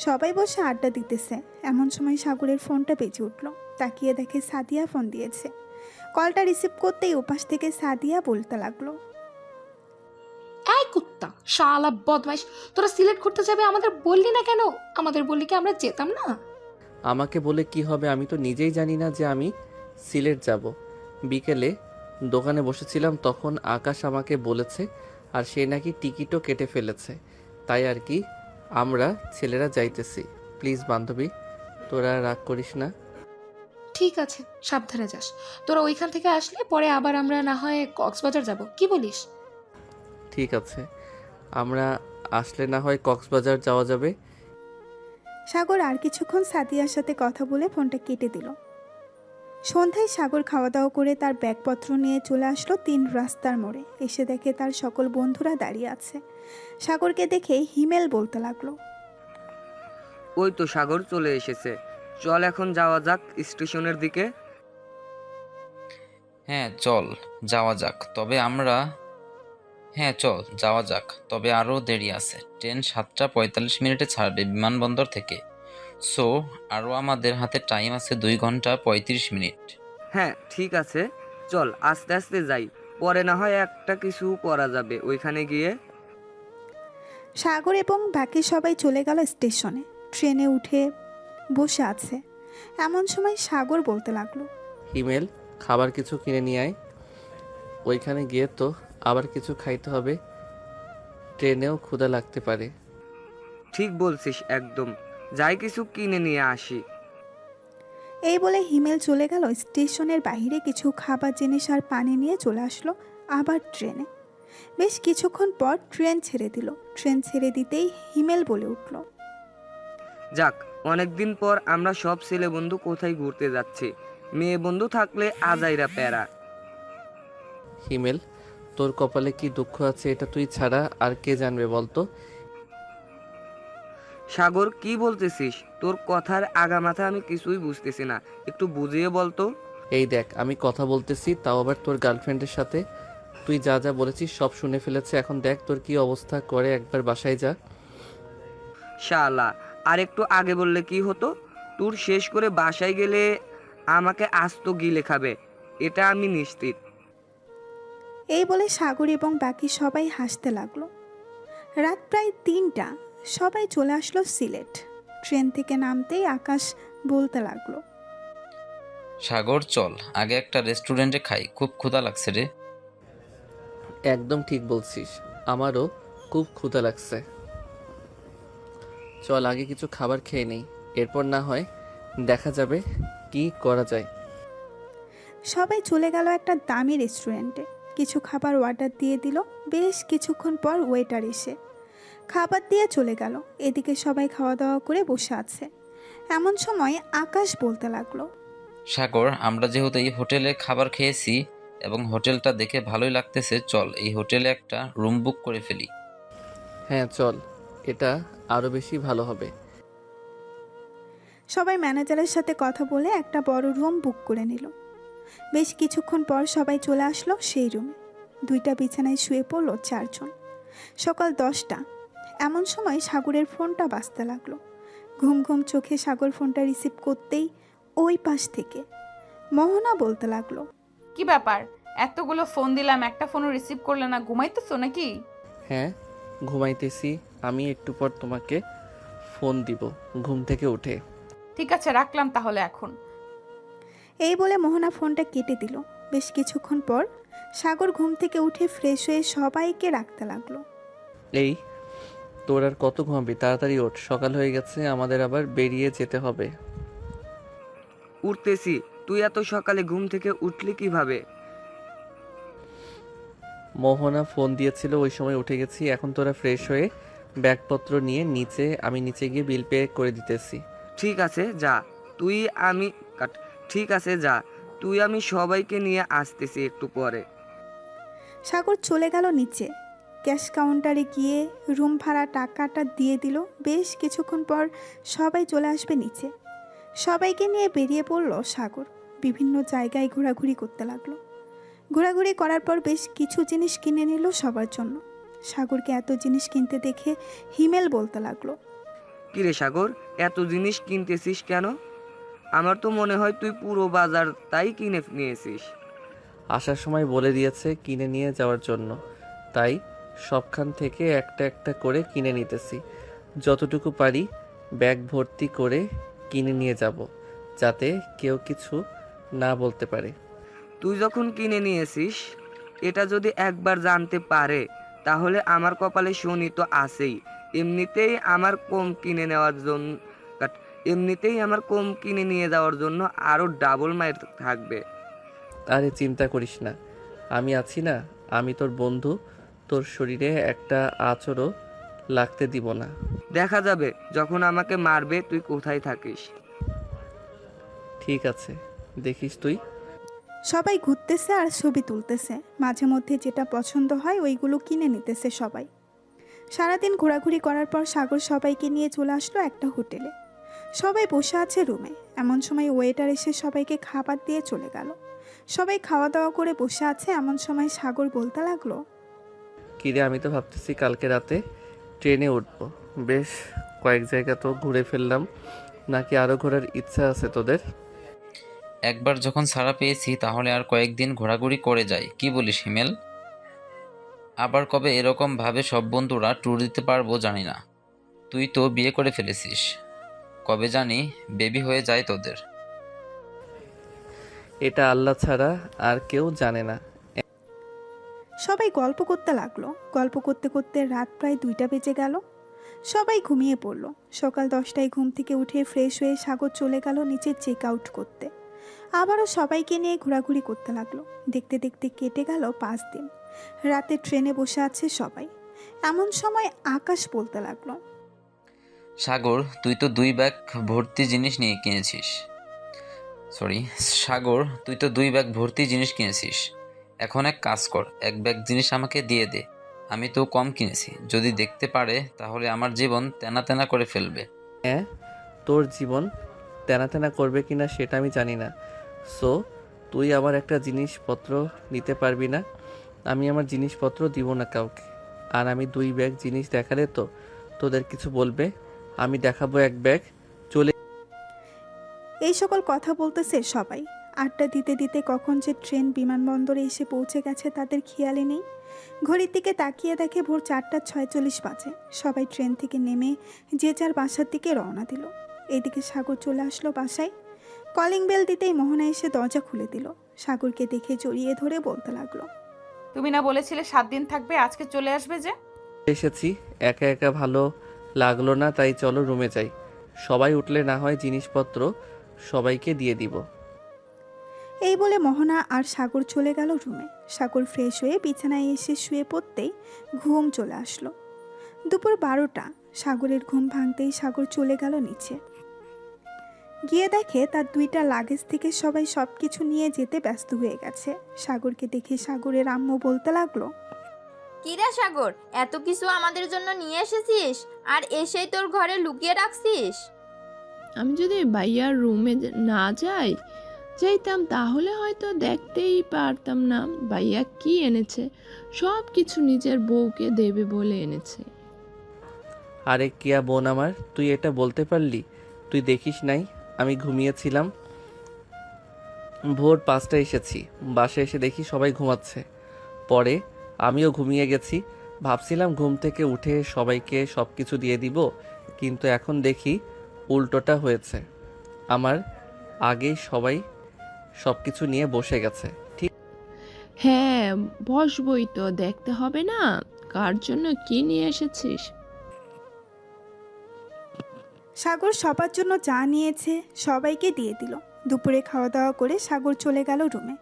সবাই বসে আড্ডা দিতেছে। এমন সময় সাগরের ফোনটা বেজে উঠল। তাকিয়ে দেখে সাদিয়া ফোন দিয়েছে। কলটা রিসিভ করতেই ওপাশ থেকে সাদিয়া বলতে লাগলো। এই কুত্তা, শালা বদমাইশ, তোরা সিলেট ঘুরতে যাবে আমাদের বললি না কেন? আমাদের বললি কি আমরা যেতাম না? আমাকে বলে কি হবে, আমি তো নিজেই জানি না যে আমি সিলেট যাব। বিকেলে দোকানে বসেছিলাম, তখন আকাশ আমাকে বলেছে, আর সে নাকি টিকিটও কেটে ফেলেছে। তাই আর কি আমরা ছেলেরা যাইতেছি। প্লিজ বান্ধবী, তোরা রাগ করিস না। ঠিক আছে, সাবধানে যাস। তোরা ওইখান থেকে আসলে পরে আবার আমরা না হয় কক্সবাজার যাব, কি বলিস? ঠিক আছে, আমরা আসলে না হয় কক্সবাজার যাওয়া যাবে। সাগর আর কিছুক্ষণ সাদিয়ার সাথে কথা বলে ফোনটা কেটে দিল। সন্ধ্যায় সাগর খাওয়া দাওয়া করে তার ব্যাগপত্র নিয়ে চলে আসলো 3 রাস্তার মোড়ে। এসে দেখে তার সকল বন্ধুরা দাঁড়িয়ে আছে। সাগরকে দেখে হিমেল বলতে লাগলো। ওই তো সাগর চলে এসেছে, চল এখন যাওয়া যাক স্টেশনের দিকে। হ্যাঁ চল যাওয়া যাক, তবে আমরা হ্যাঁ চল যাওয়া যাক, তবে আরও দেরি আছে। ট্রেন 7টা 45 ছাড়বে বিমানবন্দর থেকে। সো আরও আমাদের হাতে টাইম আছে 2 ঘন্টা 35 মিনিট। হ্যাঁ ঠিক আছে, চল আস্তে আস্তে যাই, পরে না হয় একটা কিছু করা যাবে ওইখানে গিয়ে। সাগর এবং বাকি সবাই চলে গেল স্টেশনে। ট্রেনে উঠে বসে আছে। এমন সময় সাগর বলতে লাগলো। হিমেল, খাবার কিছু কিনে নিয়ে আয়। ওইখানে গিয়ে তো আবার কিছু খাইতে হবে, ট্রেনেও ক্ষুধা লাগতে পারে। ঠিক বলছিস একদম, যাই কিছু কিনে নিয়ে আসি। এই বলে হিমেল চলে গেল স্টেশনের বাইরে। কিছু খাবার জিনিস আর পানি নিয়ে চলে আসলো আবার ট্রেনে। বেশ কিছুক্ষণ পর ট্রেন ছেড়ে দিল। ট্রেন ছেড়ে দিতেই হিমেল বলে উঠল। যাক, অনেকদিন পর আমরা সব ছেলে বন্ধু কোথায় ঘুরতে যাচ্ছি। মেয়ে বন্ধু থাকলে আজাইরা প্যারা। হিমেল, তোর কপালে কি দুঃখ আছে এটা তুই ছাড়া আর কে জানবে বলতো? সাগর কি বলতেছিস? তোর কথার আগামাথা আমি কিছুই বুঝতেছি না, একটু বুঝিয়ে বলতো। এই দেখ, আমি কথা বলতেছি, তাও আবার তোর গার্লফ্রেন্ডের সাথে। তুই যা যা বলেছিস সব শুনে ফেলেছে। এখন দেখ তোর কি অবস্থা করে, একবার বাসায় যা। শালা, আর একটু আগে বললে কি হতো? ট্যুর শেষ করে বাসায় গেলে আমাকে আস্ত গিলে খাবে, এটা আমি নিশ্চিত। এই বলে সাগর এবং বাকি সবাই হাসতে লাগলো। রাত প্রায় 3টা। সবাই চলে আসলো সিলেট। ট্রেন থেকে নামতেই আকাশ বলতে লাগলো। সাগর চল আগে একটা রেস্টুরেন্টে খাই, খুব ক্ষুধা লাগছে রে। একদম ঠিক বলছিস, আমারও খুব ক্ষুধা লাগছে। চল আগে কিছু খাবার খেয়ে নেই, এরপর না হয় দেখা যাবে কি করা যায়। সবাই চলে গেল একটা দামি রেস্টুরেন্টে। কিছু খাবার অর্ডার দিয়ে দিল। বেশ কিছুক্ষণ পর ওয়েটার এসে খাবার দিয়ে চলে গেল। এদিকে সবাই খাওয়া দাওয়া করে বসে আছে। এমন সময় আকাশ বলতে লাগলো। সাগর, আমরা যেহেতু এই হোটেলে খাবার খেয়েছি এবং হোটেলটা দেখে ভালোই লাগতেছে, চল এই হোটেলে একটা রুম বুক করে ফেলি। হ্যাঁ চল, এটা আরও বেশি ভালো হবে। সবাই ম্যানেজারের সাথে কথা বলে একটা বড় রুম বুক করে নিল। বেশ কিছুক্ষণ পর সবাই চলে আসলো সেই রুমে। 2টা বিছানায় শুয়ে পড়ল 4 জন। সকাল 10টা। এমন সময় সাগরের ফোনটা বাজতে লাগলো। ঘুম ঘুম চোখে সাগর ফোনটা রিসিভ করতেই ওই পাশ থেকে মোহনা বলতে লাগলো। কি ব্যাপার, এতগুলো ফোন দিলাম একটা ফোনও রিসিভ করলে না, ঘুমাইতেছো নাকি? হ্যাঁ ঘুমাইতেছি, আমি একটু পর তোমাকে ফোন দিব ঘুম থেকে উঠে। ঠিক আছে রাখলাম তাহলে এখন। এই বলে মোহনা ফোনটা কেটে দিল। বেশ কিছুক্ষণ পর সাগর ঘুম থেকে উঠে ফ্রেশ হয়ে সবাইকে রাখতে লাগলো। এই তোর আর কত ঘুমাবি, তাড়াতাড়ি ওঠ, সকাল হয়ে গেছে, আমাদের আবার বেরিয়ে যেতে হবে। উঠতেছি, তুই এত সকালে ঘুম থেকে উঠলি কিভাবে? মোহনা ফোন দিয়েছিল, ওই সময় উঠে গেছি। এখন তোরা ফ্রেশ হয়ে ব্যাগপত্র নিয়ে আমি নিচে গিয়ে বিল পে করে দিতেছি। ঠিক আছে যা, তুই আমি কাট ঠিক আছে যা, তুই আমি সবাইকে নিয়ে আসতেছি একটু পরে। সাগর চলে গেল নিচে। ক্যাশ কাউন্টারে গিয়ে রুম ভাড়া টাকাটা দিয়ে দিল। বেশ কিছুক্ষণ পর সবাই চলে আসবে নিচে। সবাইকে নিয়ে বেরিয়ে পড়ল সাগর। বিভিন্ন জায়গায় ঘোরাঘুরি করতে লাগলো। ঘোরাঘুরি করার পর বেশ কিছু জিনিস কিনে নিল সবার জন্য। সাগরকে এত জিনিস কিনতে দেখে হিমেল বলতে লাগলো, কিরে সাগর, এত জিনিস কিনতেছিস কেন? আমার তো মনে হয় তুই পুরো বাজার তাই কিনে নিয়েছিস। আসার সময় বলে দিয়েছে কিনে নিয়ে যাওয়ার জন্য, তাই সবখান থেকে একটা একটা করে কিনে নিতেছি। যতটুকু পারি ব্যাগ ভর্তি করে কিনে নিয়ে যাব, যাতে কেউ কিছু না বলতে পারে। তুই যখন কিনে নিয়েছিস, এটা যদি একবার জানতে পারে তাহলে আমার কপালে শনি তো আছেই। এমনিতেই আমার কম কিনে নিয়ে যাওয়ার জন্য আরো ডাবল মাইর থাকবে। আরে চিন্তা করিস না, আমি আছি না, আমি তোর বন্ধু, তোর শরীরে একটা আঁচড়ও লাগতে দিব না। দেখা যাবে যখন আমাকে মারবে তুই কোথায় থাকিস। ঠিক আছে, দেখিস তুই। সবাই ঘুরতেছে আর ছবি তুলতেছে। মাঝে মধ্যে যেটা পছন্দ হয় ওইগুলো কিনে নিতেছে সবাই। সারাদিন ঘোরাঘুরি করার পর সাগর সবাইকে নিয়ে চলে আসলো একটা হোটেলে। সবাই বসে আছে রুমে। এমন সময় ওয়েটার এসে সবাইকে খাবার দিয়ে চলে গেল। সবাই খাওয়া দাওয়া করে বসে আছে। এমন সময় সাগর বলতে লাগলো, কিরে, আমি তো ভাবতেছি কালকে রাতে ট্রেনে উঠবো। বেশ কয়েক জায়গা তো ঘুরে ফেললাম, নাকি আরও ঘোরার ইচ্ছা আছে তোদের? একবার যখন ছাড়া পেয়েছি তাহলে আর কয়েকদিন ঘোরাঘুরি করে যাই, কি বলিস হিমেল? আবার কবে এরকম ভাবে সব বন্ধুরা ট্যুর দিতে পারবো জানি না। তুই তো বিয়ে করে ফেলেছিস, কবে জানি বেবি হয়ে যায় তোদের। এটা আল্লাহ ছাড়া আর কেউ জানে না। সবাই গল্প করতে লাগলো। গল্প করতে করতে রাত প্রায় 2টা বেজে গেল। সবাই ঘুমিয়ে পড়ল। সকাল 10টায় ঘুম থেকে উঠে ফ্রেশ হয়ে সাগর চলে গেল নিচে চেক আউট করতে। আবারও সবাইকে নিয়ে ঘোরাঘুরি করতে লাগলো। দেখতে দেখতে কেটে গেল 5 দিন। রাতে ট্রেনে বসে আছে সবাই। এমন সময় আকাশ বলতে লাগলো, সাগর তুই তো 2 ব্যাগ ভর্তি জিনিস নিয়ে কিনেছিস। সাগর তুই তো 2 ব্যাগ ভর্তি জিনিস কিনেছিস। এখন এক কাজ কর, 1 ব্যাগ জিনিস আমাকে দিয়ে দে। আমি তো কম কিনেছি, যদি দেখতে পারে তাহলে আমার জীবন তেনা তেনা করে ফেলবে। হ্যাঁ, তোর জীবন তেনা তেনা করবে কিনা সেটা আমি জানি না। সো তুই আমার একটা জিনিসপত্র নিতে পারবি না। আমি আমার জিনিসপত্র দিব না কাউকে। আর আমি 2 ব্যাগ জিনিস দেখালে তো তোদের কিছু বলবে? আমি দেখাবো 1 ব্যাগ। এই সকল কথা বলতেছে সবাই। আড্ডা দিতে দিতে কখন যে ট্রেন বিমানবন্দরে এসে পৌঁছে গেছে তাদের খেয়ালই নেই। ঘড়ির দিকে তাকিয়ে দেখে ভোর 4:46 বাজে। সবাই ট্রেন থেকে নেমে যে যার বাসার দিকে রওনা দিল। এদিকে সাগর চলে আসলো বাসায়। কলিং বেল দিতেই মোহনা এসে দরজা খুলে দিল। সাগরকে দেখে জড়িয়ে ধরে বলতে লাগলো, তুমি না বলেছিলে 7 দিন থাকবে, আজকে চলে আসবে যে? এসেছি, একা একা ভালো লাগলো না, তাই চলো রুমে যাই। সবাই উঠলে না হয় জিনিসপত্র সবাইকে দিয়ে দিব। এই বলে মোহনা আর সাগর চলে গেল রুমে। সাগর ফ্রেশ হয়ে বিছানায় এসে শুয়ে পড়তেই ঘুম চলে আসলো। দুপুর 12টা। সাগরের ঘুম ভাঙতেই সাগর চলে গেল নিচে। গিয়ে দেখে তার 2টা লাগেজ থেকে সবাই সব কিছু নিয়ে যেতে ব্যস্ত হয়ে গেছে। সাগরকে দেখে সাগরের আম্মু বলতে লাগলো, কিরা সাগর, এত কিছু আমাদের জন্য নিয়ে এসেছিস আর এসেই তোর ঘরে লুকিয়ে রাখছিস? আমি যদি ভাইয়ার রুমে না যাইতাম তাহলে হয়তো দেখতেই পারতাম না ভাইয়া কি এনেছে। সব কিছু নিজের বউকে দেবে বলে এনেছে। আরে কিয়া বোন আমার, তুই এটা বলতে পারলি? তুই দেখিস নাই আমি ঘুমিয়েছিলাম। ভোর 5টায় এসেছি, বাসায় এসে দেখি সবাই ঘুমাচ্ছে। পরে আমিও ঘুমিয়ে গেছি। ভাবছিলাম ঘুম থেকে উঠে সবাইকে সব কিছু দিয়ে দিব, কিন্তু এখন দেখি উল্টোটা হয়েছে। আমার আগেই সবাই সব কিছু নিয়ে বসে গেছে। ঠিক হ্যাঁ, বসবই তো, দেখতে হবে না কার জন্য কি নিয়ে এসেছিস। সাগর সবার জন্য চা নিয়েছে, সবাইকে দিয়ে দিল। দুপুরে খাওয়া দাওয়া করে সাগর চলে গেল রুমে।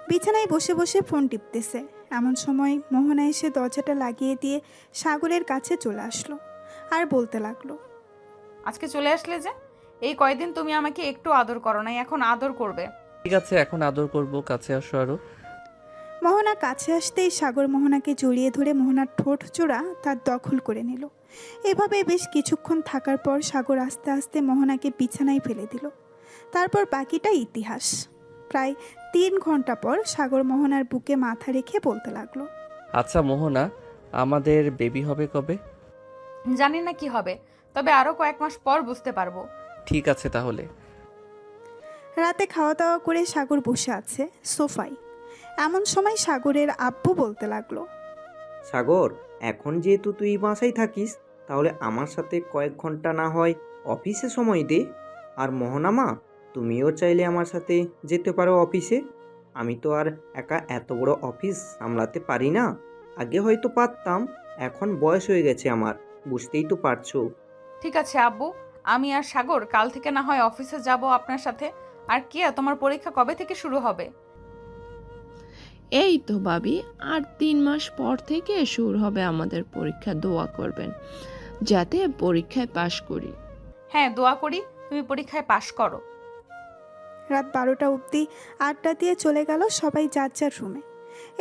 বিছানায় বসে বসে ফোন টিপতেছে। এমন সময় মোহনা এসে দরজাটা লাগিয়ে দিয়ে সাগরের কাছে চলে আসলো। আর বলতে লাগলো, আজকে চলে আসলে যে? এই কয়দিন তুমি আমাকে একটু আদর করো নাই, এখন আদর করবে। ঠিক আছে, এখন আদর করব, কাছে আসো আরো। মোহনা কাছে আসতেই সাগর মোহনাকে জড়িয়ে ধরে মোহনার ঠোঁট জোড়া তার দখল করে নিল। এভাবে বেশ কিছুক্ষণ থাকার পর সাগর আস্তে আস্তে মোহনাকে বিছানায় ফেলে দিল। তারপর বাকিটা ইতিহাস। প্রায় 3 ঘন্টা পর সাগর মোহনার বুকে মাথা রেখে বলতে লাগলো, আচ্ছা মোহনা, আমাদের বেবি হবে কবে? জানি না কি হবে, তবে আরো কয়েক মাস পর বুঝতে পারবো। ঠিক আছে তাহলে। রাতে খাওয়া দাওয়া করে সাগর বসে আছে সোফায়। এমন সময় সাগরের আব্বু বলতে লাগলো, সাগর, এখন যেহেতু তুই বাসায় থাকিস, তাহলে আমার সাথে কয়েক ঘন্টা না হয় অফিসে সময় দে। আর মোহনা মা, তুমিও চাইলে আমার সাথে যেতে পারো অফিসে। আমি তো আর একা এত বড় অফিস সামলাতে পারি না। আগে হয়তো পারতাম, এখন বয়স হয়ে গেছে আমার, বুঝতেই তো পারছো। ঠিক আছে আব্বু, আমি আর সাগর কাল থেকে না হয় অফিসে যাব আপনার সাথে। আর কিয়া, তোমার পরীক্ষা কবে থেকে শুরু হবে? এই তো ভাবি, আর 3 মাস পর থেকে শুরু হবে আমাদের পরীক্ষা। দোয়া করবেন যাতে পরীক্ষায় পাশ করি। হ্যাঁ, দোয়া করি তুমি পরীক্ষায় পাশ করো। রাত 12টা অবধি আড্ডা দিয়ে চলে গেল সবাই যার যার রুমে।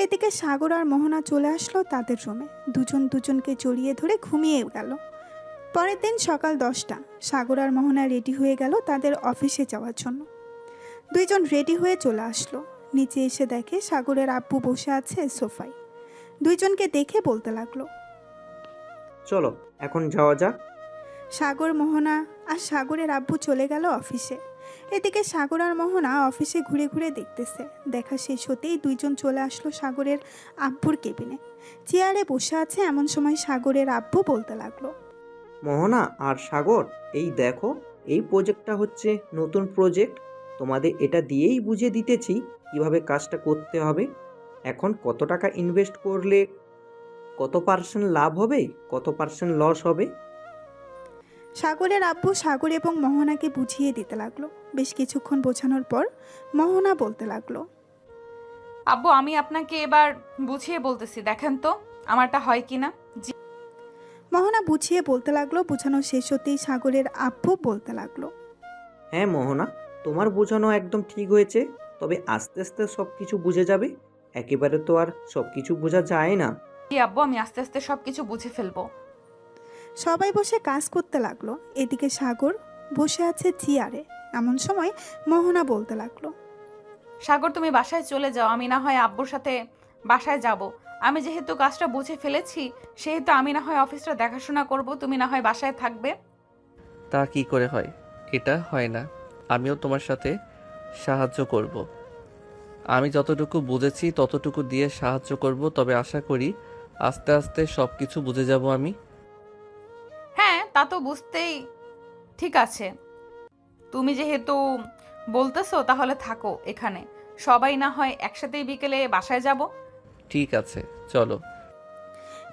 এদিকে সাগর আর মোহনা চলে আসলো তাদের রুমে। দুজন দুজনকে জড়িয়ে ধরে ঘুমিয়ে গেল। পরের দিন সকাল 10টা সাগর আর মোহনা রেডি হয়ে গেল তাদের অফিসে যাওয়ার জন্য। দুইজন রেডি হয়ে চলে আসলো। নিচে এসে দেখে সাগরের আব্বু বসে আছে সোফায়। দুইজনকে দেখে বলতে লাগলো, চলো এখন যাওয়া যাক। সাগর, মোহনা আর সাগরের আব্বু চলে গেল অফিসে। এদিকে সাগর আর মোহনা অফিসে ঘুরে ঘুরে দেখতেছে। দেখা শেষ হতেই দুইজন চলে আসলো সাগরের আব্বুর কেবিনে। চেয়ারে বসে আছে এমন সময় সাগরের আব্বু বলতে লাগলো, মোহনা আর সাগর, এই দেখো, এই প্রজেক্টটা হচ্ছে নতুন প্রজেক্ট। তোমাদের এটা দিয়েই বুঝিয়ে দিতেছি কিভাবে কাজটা করতে হবে। এখন কত টাকা ইনভেস্ট করলে কত পার্সেন্ট লাভ হবে, কত পার্সেন্ট লস হবে। সাগরের আব্বু সাগর এবং মোহনাকে বুঝিয়ে দিতে লাগলো। বেশ কিছুক্ষণ বোঝানোর পর মোহনা বলতে লাগলো, আব্বু, আমি আপনাকে এবার বুঝিয়ে বলতেছি, দেখেন তো আমারটা হয় কিনা। মোহনা বুঝিয়ে বলতে লাগলো। বোঝানো শেষ হতেই সাগরের আব্বু বলতে লাগলো, হ্যাঁ মোহনা, তোমার বোঝানো একদম ঠিক হয়েছে, তবে আস্তে আস্তে সব কিছু বুঝে যাবে। একেবারে তো আর সব কিছু বোঝা যায় না। জি আব্বু, আমি আস্তে আস্তে সবকিছু বুঝে ফেলবো। সবাই বসে কাজ করতে লাগলো। এদিকে সাগর বসে আছে চেয়ারে। এমন সময় মোহনা বলতে লাগলো, সাগর, তুমি বাসায় চলে যাও, আমি না হয় আব্বুর সাথে বাসায় যাব। আমি যেহেতু কাজটা বুঝে ফেলেছি, সেহেতু আমি না হয় অফিসটা দেখাশোনা করব, তুমি না হয় বাসায় থাকবে। তা কি করে হয়? এটা হয় না। আমিও তোমার সাথে সাহায্য করব। আমি যতটুকু বুঝেছি ততটুকু দিয়ে সাহায্য করব, তবে আশা করি আস্তে আস্তে সব কিছু বুঝে যাব আমি। হ্যাঁ, তা তো বুঝতেই। ঠিক আছে, তুমি যেহেতু বলতেছো তাহলে থাকো এখানে। সবাই না হয় একসাথেই বিকেলে বাসায় যাব। ঠিক আছে, চলো।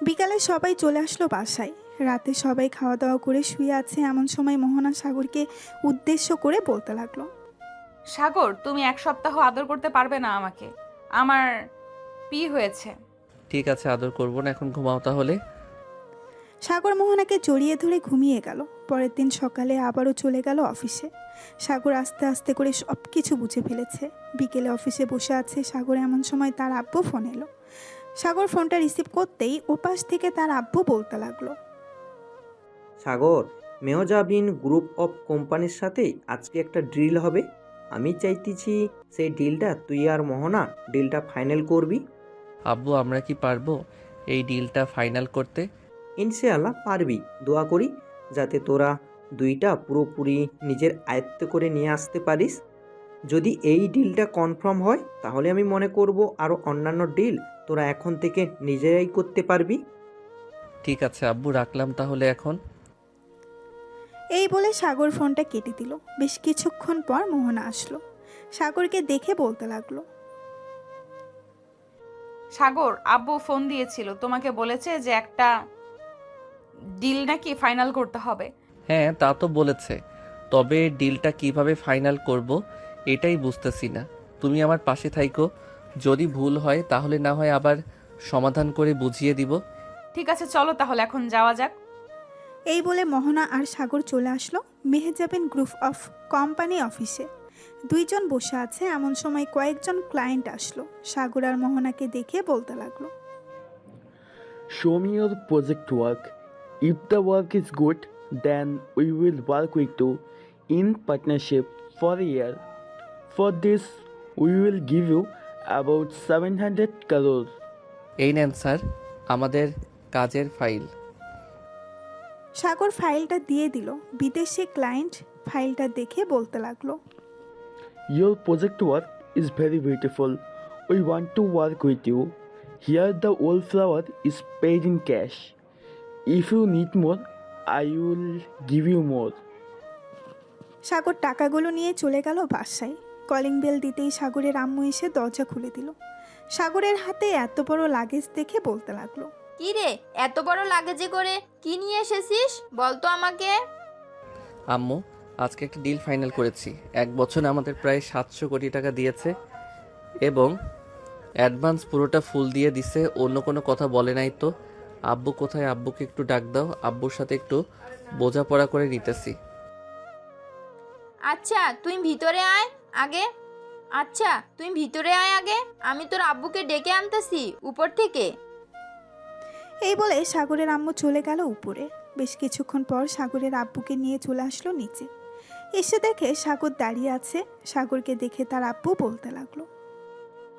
বিকালে সবাই চলে আসলো বাসায়। রাতে সবাই খাওয়া দাওয়া করে শুয়ে আছে এমন সময় মোহনা সাগরকে উদ্দেশ্য করে বলতে লাগলো, সাগর, তুমি 1 সপ্তাহ আদর করতে পারবে না আমাকে? আমার পি হয়েছে। ঠিক আছে, আদর করব না, এখন ঘুমাও তাহলে। সাগর মোহনাকে জড়িয়ে ধরে ঘুমিয়ে গেল। পরের দিন সকালে আবারও চলে গেল অফিসে। সাগর আস্তে আস্তে করে সব কিছু বুঝে ফেলেছে। বিকেলে অফিসে বসে আছে সাগর, এমন সময় তার আব্বু ফোন এলো। সাগর ফোনটা রিসিভ করতেই ওপাশ থেকে তার আব্বু বলতে লাগলো, সাগর, মেহজাবিন গ্রুপ অফ কোম্পানির সাথে আজকে একটা ডিল হবে। আমি চাইতেছি সেই ডিলটা তুই আর মোহনা ডিলটা ফাইনাল করবি। আব্বু, আমরা কি পারবো এই ডিলটা ফাইনাল করতে? ইনশাআল্লাহ পারবি। দোয়া করি যাতে তোরা দুইটা পুরোপুরি নিজের আয়ত্তে করে নিয়ে আসতে পারিস। যদি এই ডিলটা কনফার্ম হয়, তাহলে আমি মনে করব আরও অন্যান্য ডিল তোরা এখন থেকে নিজেরাই করতে পারবি। ঠিক আছে আব্বু, রাখলাম তাহলে এখন। এই বলে সাগর ফোনটা কেটে দিল। বেশ কিছুক্ষণ পর মোহনা আসলো। সাগরকে দেখে বলতে লাগলো, সাগর, আব্বু ফোন দিয়েছিল, তোমাকে বলেছে যে একটা ডিল নাকি ফাইনাল করতে হবে। হ্যাঁ, তা তো বলেছে, তবে ডিলটা কিভাবে ফাইনাল করব এটাই বুঝতেছি না। তুমি আমার পাশে থাইকো, যদি ভুল হয় তাহলে না হয় আবার সমাধান করে বুঝিয়ে দিব। ঠিক আছে, চলো তাহলে এখন যাওয়া যাক। এই বলে মোহনা আর সাগর চলে আসলো মেহেজাবিন গ্রুপ অফ কোম্পানি অফিসে। দুইজন বসে আছে এমন সময় কয়েকজন ক্লায়েন্ট আসলো। সাগর আর মোহনাকে দেখে বলতে লাগলো, Show me your project work. If the work is good, then we will work with you in partnership for a year. For this, we will give you about 700 crores. এই নেন স্যার আমাদের কাজের ফাইল। সাগর ফাইলটা দিয়ে দিল। বিদেশি ক্লায়েন্ট ফাইলটা দেখে বলতে লাগলো, Your project work is very beautiful. We want to work with you. Here the wallflower is paid in cash. If you need more, I will give you more. সাগর টাকাগুলো নিয়ে চলে গেল বাসায়। কলিং বেল দিতেই সাগরের আম্মু এসে দরজা খুলে দিল। সাগরের হাতে এত বড় লাগেজ দেখে বলতে লাগলো, কি রে, এত বড় লাগেজে করে কি নিয়ে এসেছিস বলতো আমাকে? আম্মু আজকে একটা ডিল ফাইনাল করেছি। 1 বছরে আমাদের প্রায় 700 কোটি টাকা দিয়েছে এবং অ্যাডভান্স পুরোটা ফুল দিয়ে দিছে। অন্য কোনো কথা বলে নাই তো? আব্বু কোথায়? আব্বুকে একটু ডাক দাও, আব্বুর সাথে একটু বোঝাপড়া করে নিতেছি। আচ্ছা তুই ভিতরে আয় আগে। আমি তোর আব্বুকে ডেকে আনতেছি উপর থেকে। এই বলে সাগরের আম্মু চলে গেল উপরে। বেশ কিছুক্ষণ পর সাগরের আব্বুকে নিয়ে চলে আসলো নিচে। এসে দেখে সাগর দাঁড়িয়ে আছে। সাগরকে দেখে তার আব্বু বলতে লাগলো,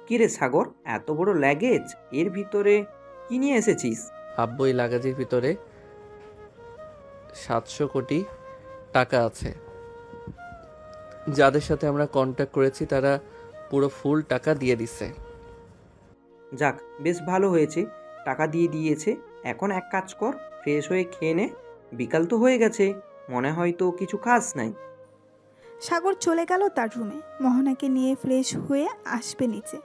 কিরে সাগর, এত বড় লাগেজ, এর ভিতরে কি নিয়ে এসেছিস? আব্বু এই লাগেজের ভিতরে 700 কোটি টাকা আছে। যাদের সাথে আমরা কন্ট্যাক্ট করেছি তারা পুরো ফুল টাকা দিয়ে দিছে। যাক, বেশ ভালো হয়েছে, টাকা দিয়ে দিয়েছে। এখন এক কাজ কর, ফ্রেশ হয়ে খেয়ে নে। বিকাল তো হয়ে গেছে, মনে হয় তো কিছু খাস নাই। সাগর চলে গেল তার রুমে। মোহনাকে নিয়ে ফ্রেশ হয়ে আসবে নিচে।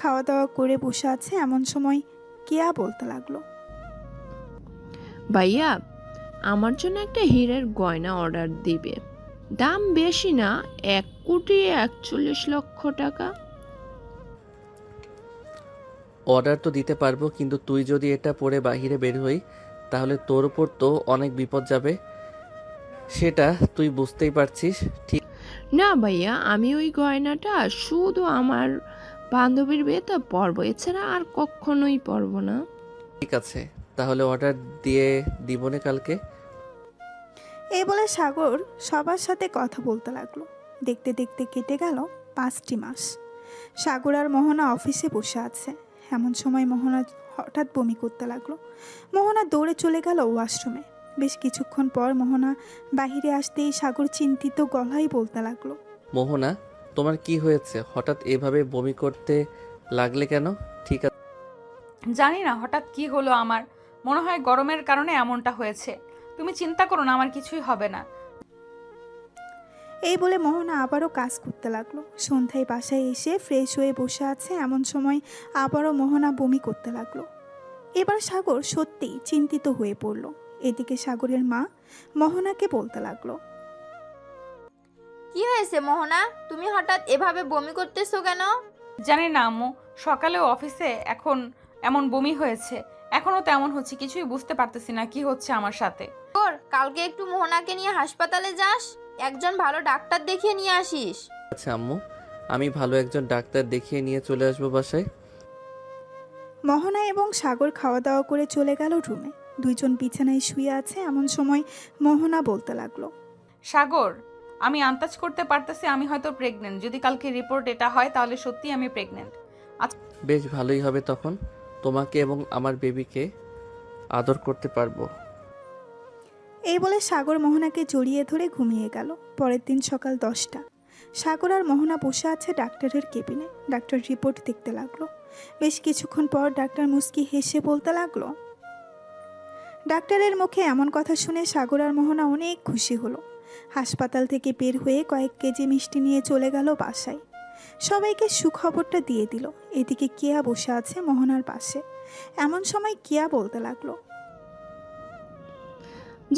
খাওয়া দাওয়া করে বসে আছে এমন সময় কেয়া বলতে লাগলো, ভাইয়া আমার জন্য একটা হীরের গয়না অর্ডার দিবে। দাম বেশি না, 1,41,00,000 টাকা। অর্ডার তো দিতে পারবো, কিন্তু তুই যদি এটা পরে বাইরে বের হই তাহলে তোর উপর তো অনেক বিপদ যাবে। সেটা তুই বুঝতেই পারছিস। ঠিক না ভাইয়া, আমি ওই গয়নাটা শুধু আমার বান্ধবীর বিয়েতে পরবো, এছাড়া আর কখনোই পরবো না। ঠিক আছে, তাহলে অর্ডার দিয়ে দিবনে কালকে। এই বলে সাগর সবার সাথে কথা বলতে লাগলো। দেখতে দেখতে কেটে গেল 5টি মাস। সাগর আর মোহনা অফিসে বসে আছে। এমন সময় মোহনা হঠাৎ বমি করতে লাগলো। মোহনা দৌড়ে চলে গেল ওয়াশরুমে। বেশ কিছুক্ষণ পর মোহনা বাহিরে আসতেই সাগর চিন্তিত গলায় বলতে লাগলো, মোহনা তোমার কি হয়েছে? হঠাৎ এভাবে বমি করতে লাগলে কেন? ঠিক আছে, জানি না হঠাৎ কি হলো আমার। মনে হয় গরমের কারণে এমনটা হয়েছে। তুমি চিন্তা করো না, আমার কিছুই হবে না। এই বলে মোহনা আবারও কাজ করতে লাগলো। সন্ধ্যায় বাসায় এসে ফ্রেশ হয়ে বসে আছে এমন সময় আবারও মোহনা বমি করতে লাগলো। এবার সাগর সত্যিই চিন্তিত হয়ে পড়ল। এদিকে সাগরের মা মোহনাকে বলতে লাগলো, কি হয়েছে মোহনা, তুমি হঠাৎ এভাবে বমি করতেছো কেন? জানি না আম্মু, সকালেও অফিসে এখন এমন বমি হয়েছে, এখনো তেমন হচ্ছে। কিছুই বুঝতে পারতেছি না কি হচ্ছে আমার সাথে। তোর কালকে একটু মোহনাকে নিয়ে হাসপাতালে যাস, একজন ভালো ডাক্তার দেখিয়ে নিয়ে আসিস। আচ্ছা আম্মু, আমি ভালো একজন ডাক্তার দেখিয়ে নিয়ে চলে আসবো বাসায়। মোহনা এবং সাগর খাওয়া দাওয়া করে চলে গেল রুমে। দুইজন বিছানায় শুয়ে আছে এমন সময় মোহনা বলতে লাগলো, সাগর, আমি আন্দাজ করতে পারতেছি আমি হয়তো প্রেগনেন্ট। যদি কালকে রিপোর্ট এটা হয় তাহলে সত্যি আমি প্রেগনেন্ট। বেশ ভালোই হবে, তখন তোমাকে এবং আমার বেবিকে আদর করতে পারবো। এই বলে সাগর মোহনাকে জড়িয়ে ধরে ঘুমিয়ে গেল। পরের দিন সকাল 10টা। সাগর আর মোহনা বসে আছে ডাক্তারের কেবিনে। ডাক্তার রিপোর্ট দেখতে লাগলো। বেশ কিছুক্ষণ পর ডাক্তার মুস্কি হেসে বলতে লাগলো, ডাক্তারের মুখে এমন কথা শুনে সাগর আর মোহনা অনেক খুশি হলো। হাসপাতাল থেকে বের হয়ে কয়েক কেজি মিষ্টি নিয়ে চলে গেল বাসায়। সবাইকে সুখবরটা দিয়ে দিল। এদিকে কেয়া বসে আছে মোহনার পাশে। এমন সময় কেয়া বলতে লাগলো,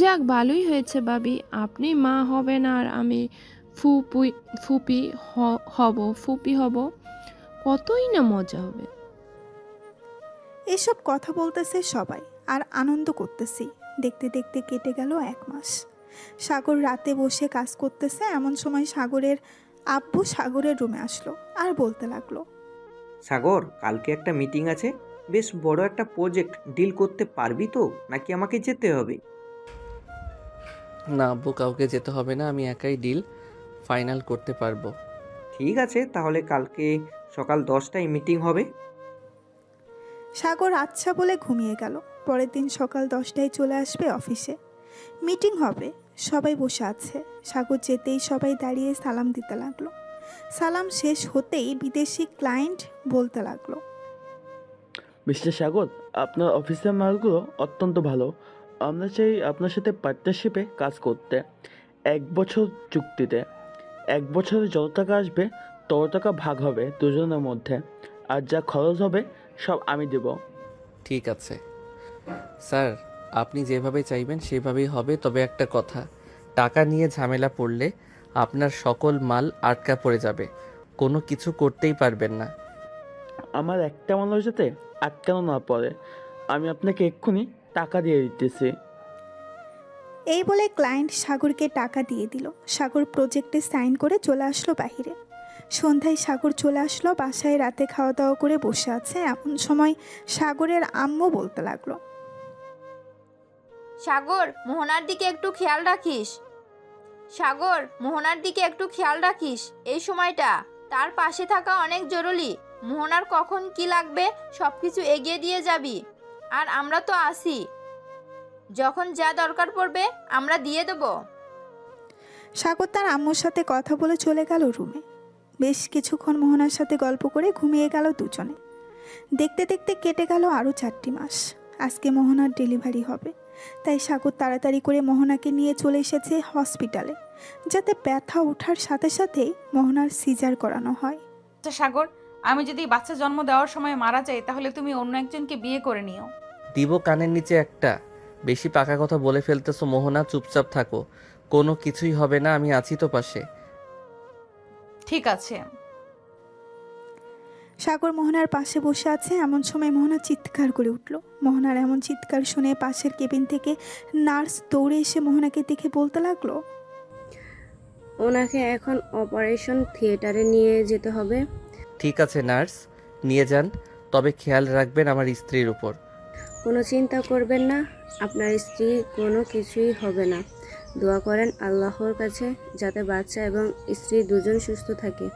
যাক, ভালোই হয়েছে ভাবি, আপনি মা হবেন আর আমি ফুপি হব। কতই না মজা হবে। এসব কথা বলতেছে সবাই আর আনন্দ করতেছি। দেখতে দেখতে কেটে গেল 1 মাস। সাগর রাতে বসে কাজ করতেছে, এমন সময় সাগরের আব্বু সাগরের রুমে আসলো আর বলতে লাগলো, সাগর, কালকে একটা মিটিং আছে, বেশ বড় একটা প্রজেক্ট ডিল করতে পারবি তো, নাকি আমাকে যেতে হবে? না আব্বু, কাউকে যেতে হবে না, আমি একাই ডিল ফাইনাল করতে পারবো। ঠিক আছে, তাহলে কালকে সকাল 10টায় মিটিং হবে। সাগর আচ্ছা বলে ঘুমিয়ে গেল। পরের দিন সকাল 10টায় চলে আসবে অফিসে। মিটিং হবে, সবাই বসে আছে। সাগর যেতেই সবাই দাঁড়িয়ে সালাম দিতে লাগলো। সালাম শেষ হতেই বিদেশি ক্লায়েন্ট বলতে লাগলো, মিস্টার সাগর, আপনার অফিসের মালগুলো অত্যন্ত ভালো। আমরা চাই আপনার সাথে পার্টনারশিপে কাজ করতে। 1 বছর চুক্তিতে 1 বছরে যত টাকা আসবে তত টাকা ভাগ হবে দুজনের মধ্যে, আর যা খরচ হবে সব আমি দেব। ঠিক আছে স্যার, আপনি যেভাবে চাইবেন সেভাবেই হবে। তবে একটা কথা, টাকা নিয়ে ঝামেলা পড়লে আপনার সকল মাল আটকা পড়ে যাবে, কোনো কিছু করতেই পারবেন না। আমার একটা মানুষ যাতে আটকানো না পড়ে, আমি আপনাকে এক্ষুনি টাকা দিয়ে দিতেছি। এই বলে ক্লায়েন্ট সাগরকে টাকা দিয়ে দিল। সাগর প্রজেক্টে সাইন করে চলে আসলো বাহিরে। সন্ধ্যায় সাগর চলে আসলো বাসায়। রাতে খাওয়া দাওয়া করে বসে আছে, এমন সময় সাগরের আম্মু বলতে লাগলো, সাগর, মোহনার দিকে একটু খেয়াল রাখিস। সাগর, মোহনার দিকে একটু খেয়াল রাখিস। এই সময়টা তার পাশে থাকা অনেক জরুরি। মোহনার কখন কি লাগবে সব কিছু এগিয়ে দিয়ে যাবি, আর আমরা তো আছি, যখন যা দরকার পড়বে আমরা দিয়ে দেবো। সাগর তার আম্মুর সাথে কথা বলে চলে গেল রুমে। বেশ কিছুক্ষণ মোহনার সাথে গল্প করে ঘুমিয়ে গেল দুজনে। দেখতে দেখতে কেটে গেল আরও 4টি মাস। আজকে মোহনার ডেলিভারি হবে, তাই সাগর তাড়াতাড়ি করে মোহনাকে নিয়ে চলে এসেছে হসপিটালে, যাতে ব্যথা ওঠার সাথে সাথেই মোহনার সিজার করানো হয়। আচ্ছা সাগর, আমি যদি বাচ্চা জন্ম দেওয়ার সময় মারা যাই তাহলে তুমি অন্য একজনকে বিয়ে করে নিও। দিব কানের নিচে একটা। বেশি পাকা কথা বলে ফেলতেছো মোহনা, চুপচাপ থাকো, কোনো কিছুই হবে না, আমি আছি তো পাশে। ঠিক আছে। সাগর মোহনার পাশে বসে আছে, এমন সময় মোহনা চিৎকার করে উঠল। মোহনার এমন চিৎকার শুনে পাশের কেবিন থেকে নার্স দৌড়ে এসে মোহনাকে দেখে বলতে লাগলো, ওনাকে এখন অপারেশন থিয়েটারে নিয়ে যেতে হবে। ঠিক আছে নার্স, নিয়ে যান, তবে খেয়াল রাখবেন আমার স্ত্রীর উপর। কোনো চিন্তা করবেন না, আপনার স্ত্রী কোনো কিছুই হবে না। দোয়া করেন আল্লাহর কাছে যাতে বাচ্চা এবং স্ত্রী দুজন সুস্থ থাকে।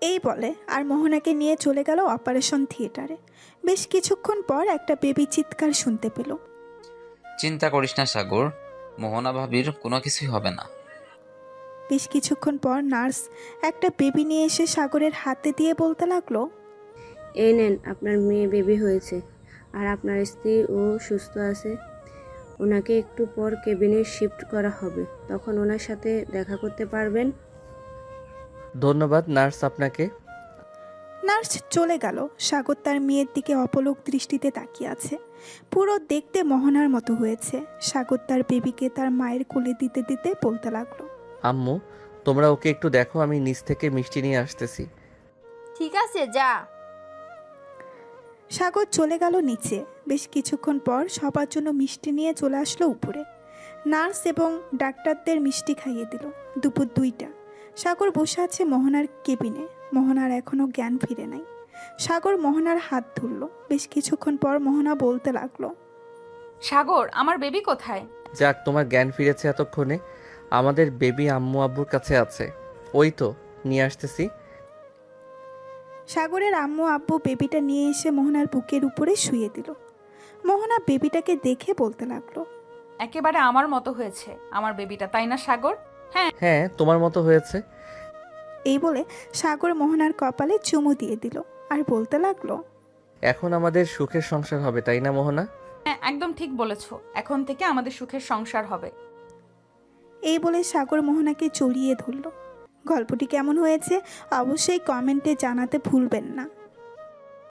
এই বলে আর মোহনাকে নিয়ে চলে গেল অপারেশন থিয়েটারে। বেশ কিছুক্ষণ পর একটা বেবি চিৎকার শুনতে পেল। চিন্তা করিস না সাগর, মোহনা ভাবির কোনো কিছুই হবে না। বেশ কিছুক্ষণ পর নার্স একটা বেবি নিয়ে এসে সাগরের হাতে দিয়ে বলতে লাগলো, এই নেন, আপনার মেয়ে বেবি হয়েছে আর আপনার স্ত্রীও সুস্থ আছে। ওনাকে একটু পর কেবিনে শিফট করা হবে, তখন ওনার সাথে দেখা করতে পারবেন। ধন্যবাদ নার্স আপনাকে। নার্স চলে গেল। সাগর তার মেয়ের দিকে অপলক দৃষ্টিতে তাকিয়ে আছে। পুরো দেখতে মোহনার মতো হয়েছে। সাগর তার বেবিকে তার মায়ের কোলে দিতে দিতে বলতে লাগলো, আম্মু, তোমরা ওকে একটু দেখো, আমি নিচ থেকে মিষ্টি নিয়ে আসতেছি। ঠিক আছে, যা। সাগর চলে গেল নিচে। বেশ কিছুক্ষণ পর সবার জন্য মিষ্টি নিয়ে চলে আসলো উপরে। নার্স এবং ডাক্তারদের মিষ্টি খাইয়ে দিল। দুপুর 2টা। সাগর বসে আছে মোহনার কেবিনে। মোহনার এখনও জ্ঞান ফিরে নাই। সাগর মোহনার হাত ধরল। বেশ কিছুক্ষণ পর মোহনা বলতে লাগলো, সাগর, আমার বেবি কোথায়? যাক, তোমার জ্ঞান ফিরেছে এতক্ষণে। আমাদের বেবি আম্মু আব্বুর কাছে আছে, ওই তো নিয়ে আসতেছি। সাগরের আম্মু আব্বু বেবিটা নিয়ে এসে মোহনার বুকের উপরে শুয়ে দিল। মোহনা বেবিটাকে দেখে বলতে লাগলো, একেবারে আমার মতো হয়েছে আমার বেবিটা, তাই না সাগর? হ্যাঁ। হ্যাঁ, তোমার মতো হয়েছে। এই বলে সাগর মোহনার কপালে চুমু দিয়ে দিল আর বলতে লাগলো, এখন আমাদের সুখের সংসার হবে, তাই না মোহনা? হ্যাঁ, একদম ঠিক বলেছো, এখন থেকে আমাদের সুখের সংসার হবে। এই বলে সাগর মোহনাকে জড়িয়ে ধরল। গল্পটি কেমন হয়েছে অবশ্যই কমেন্টে জানাতে ভুলবেন না।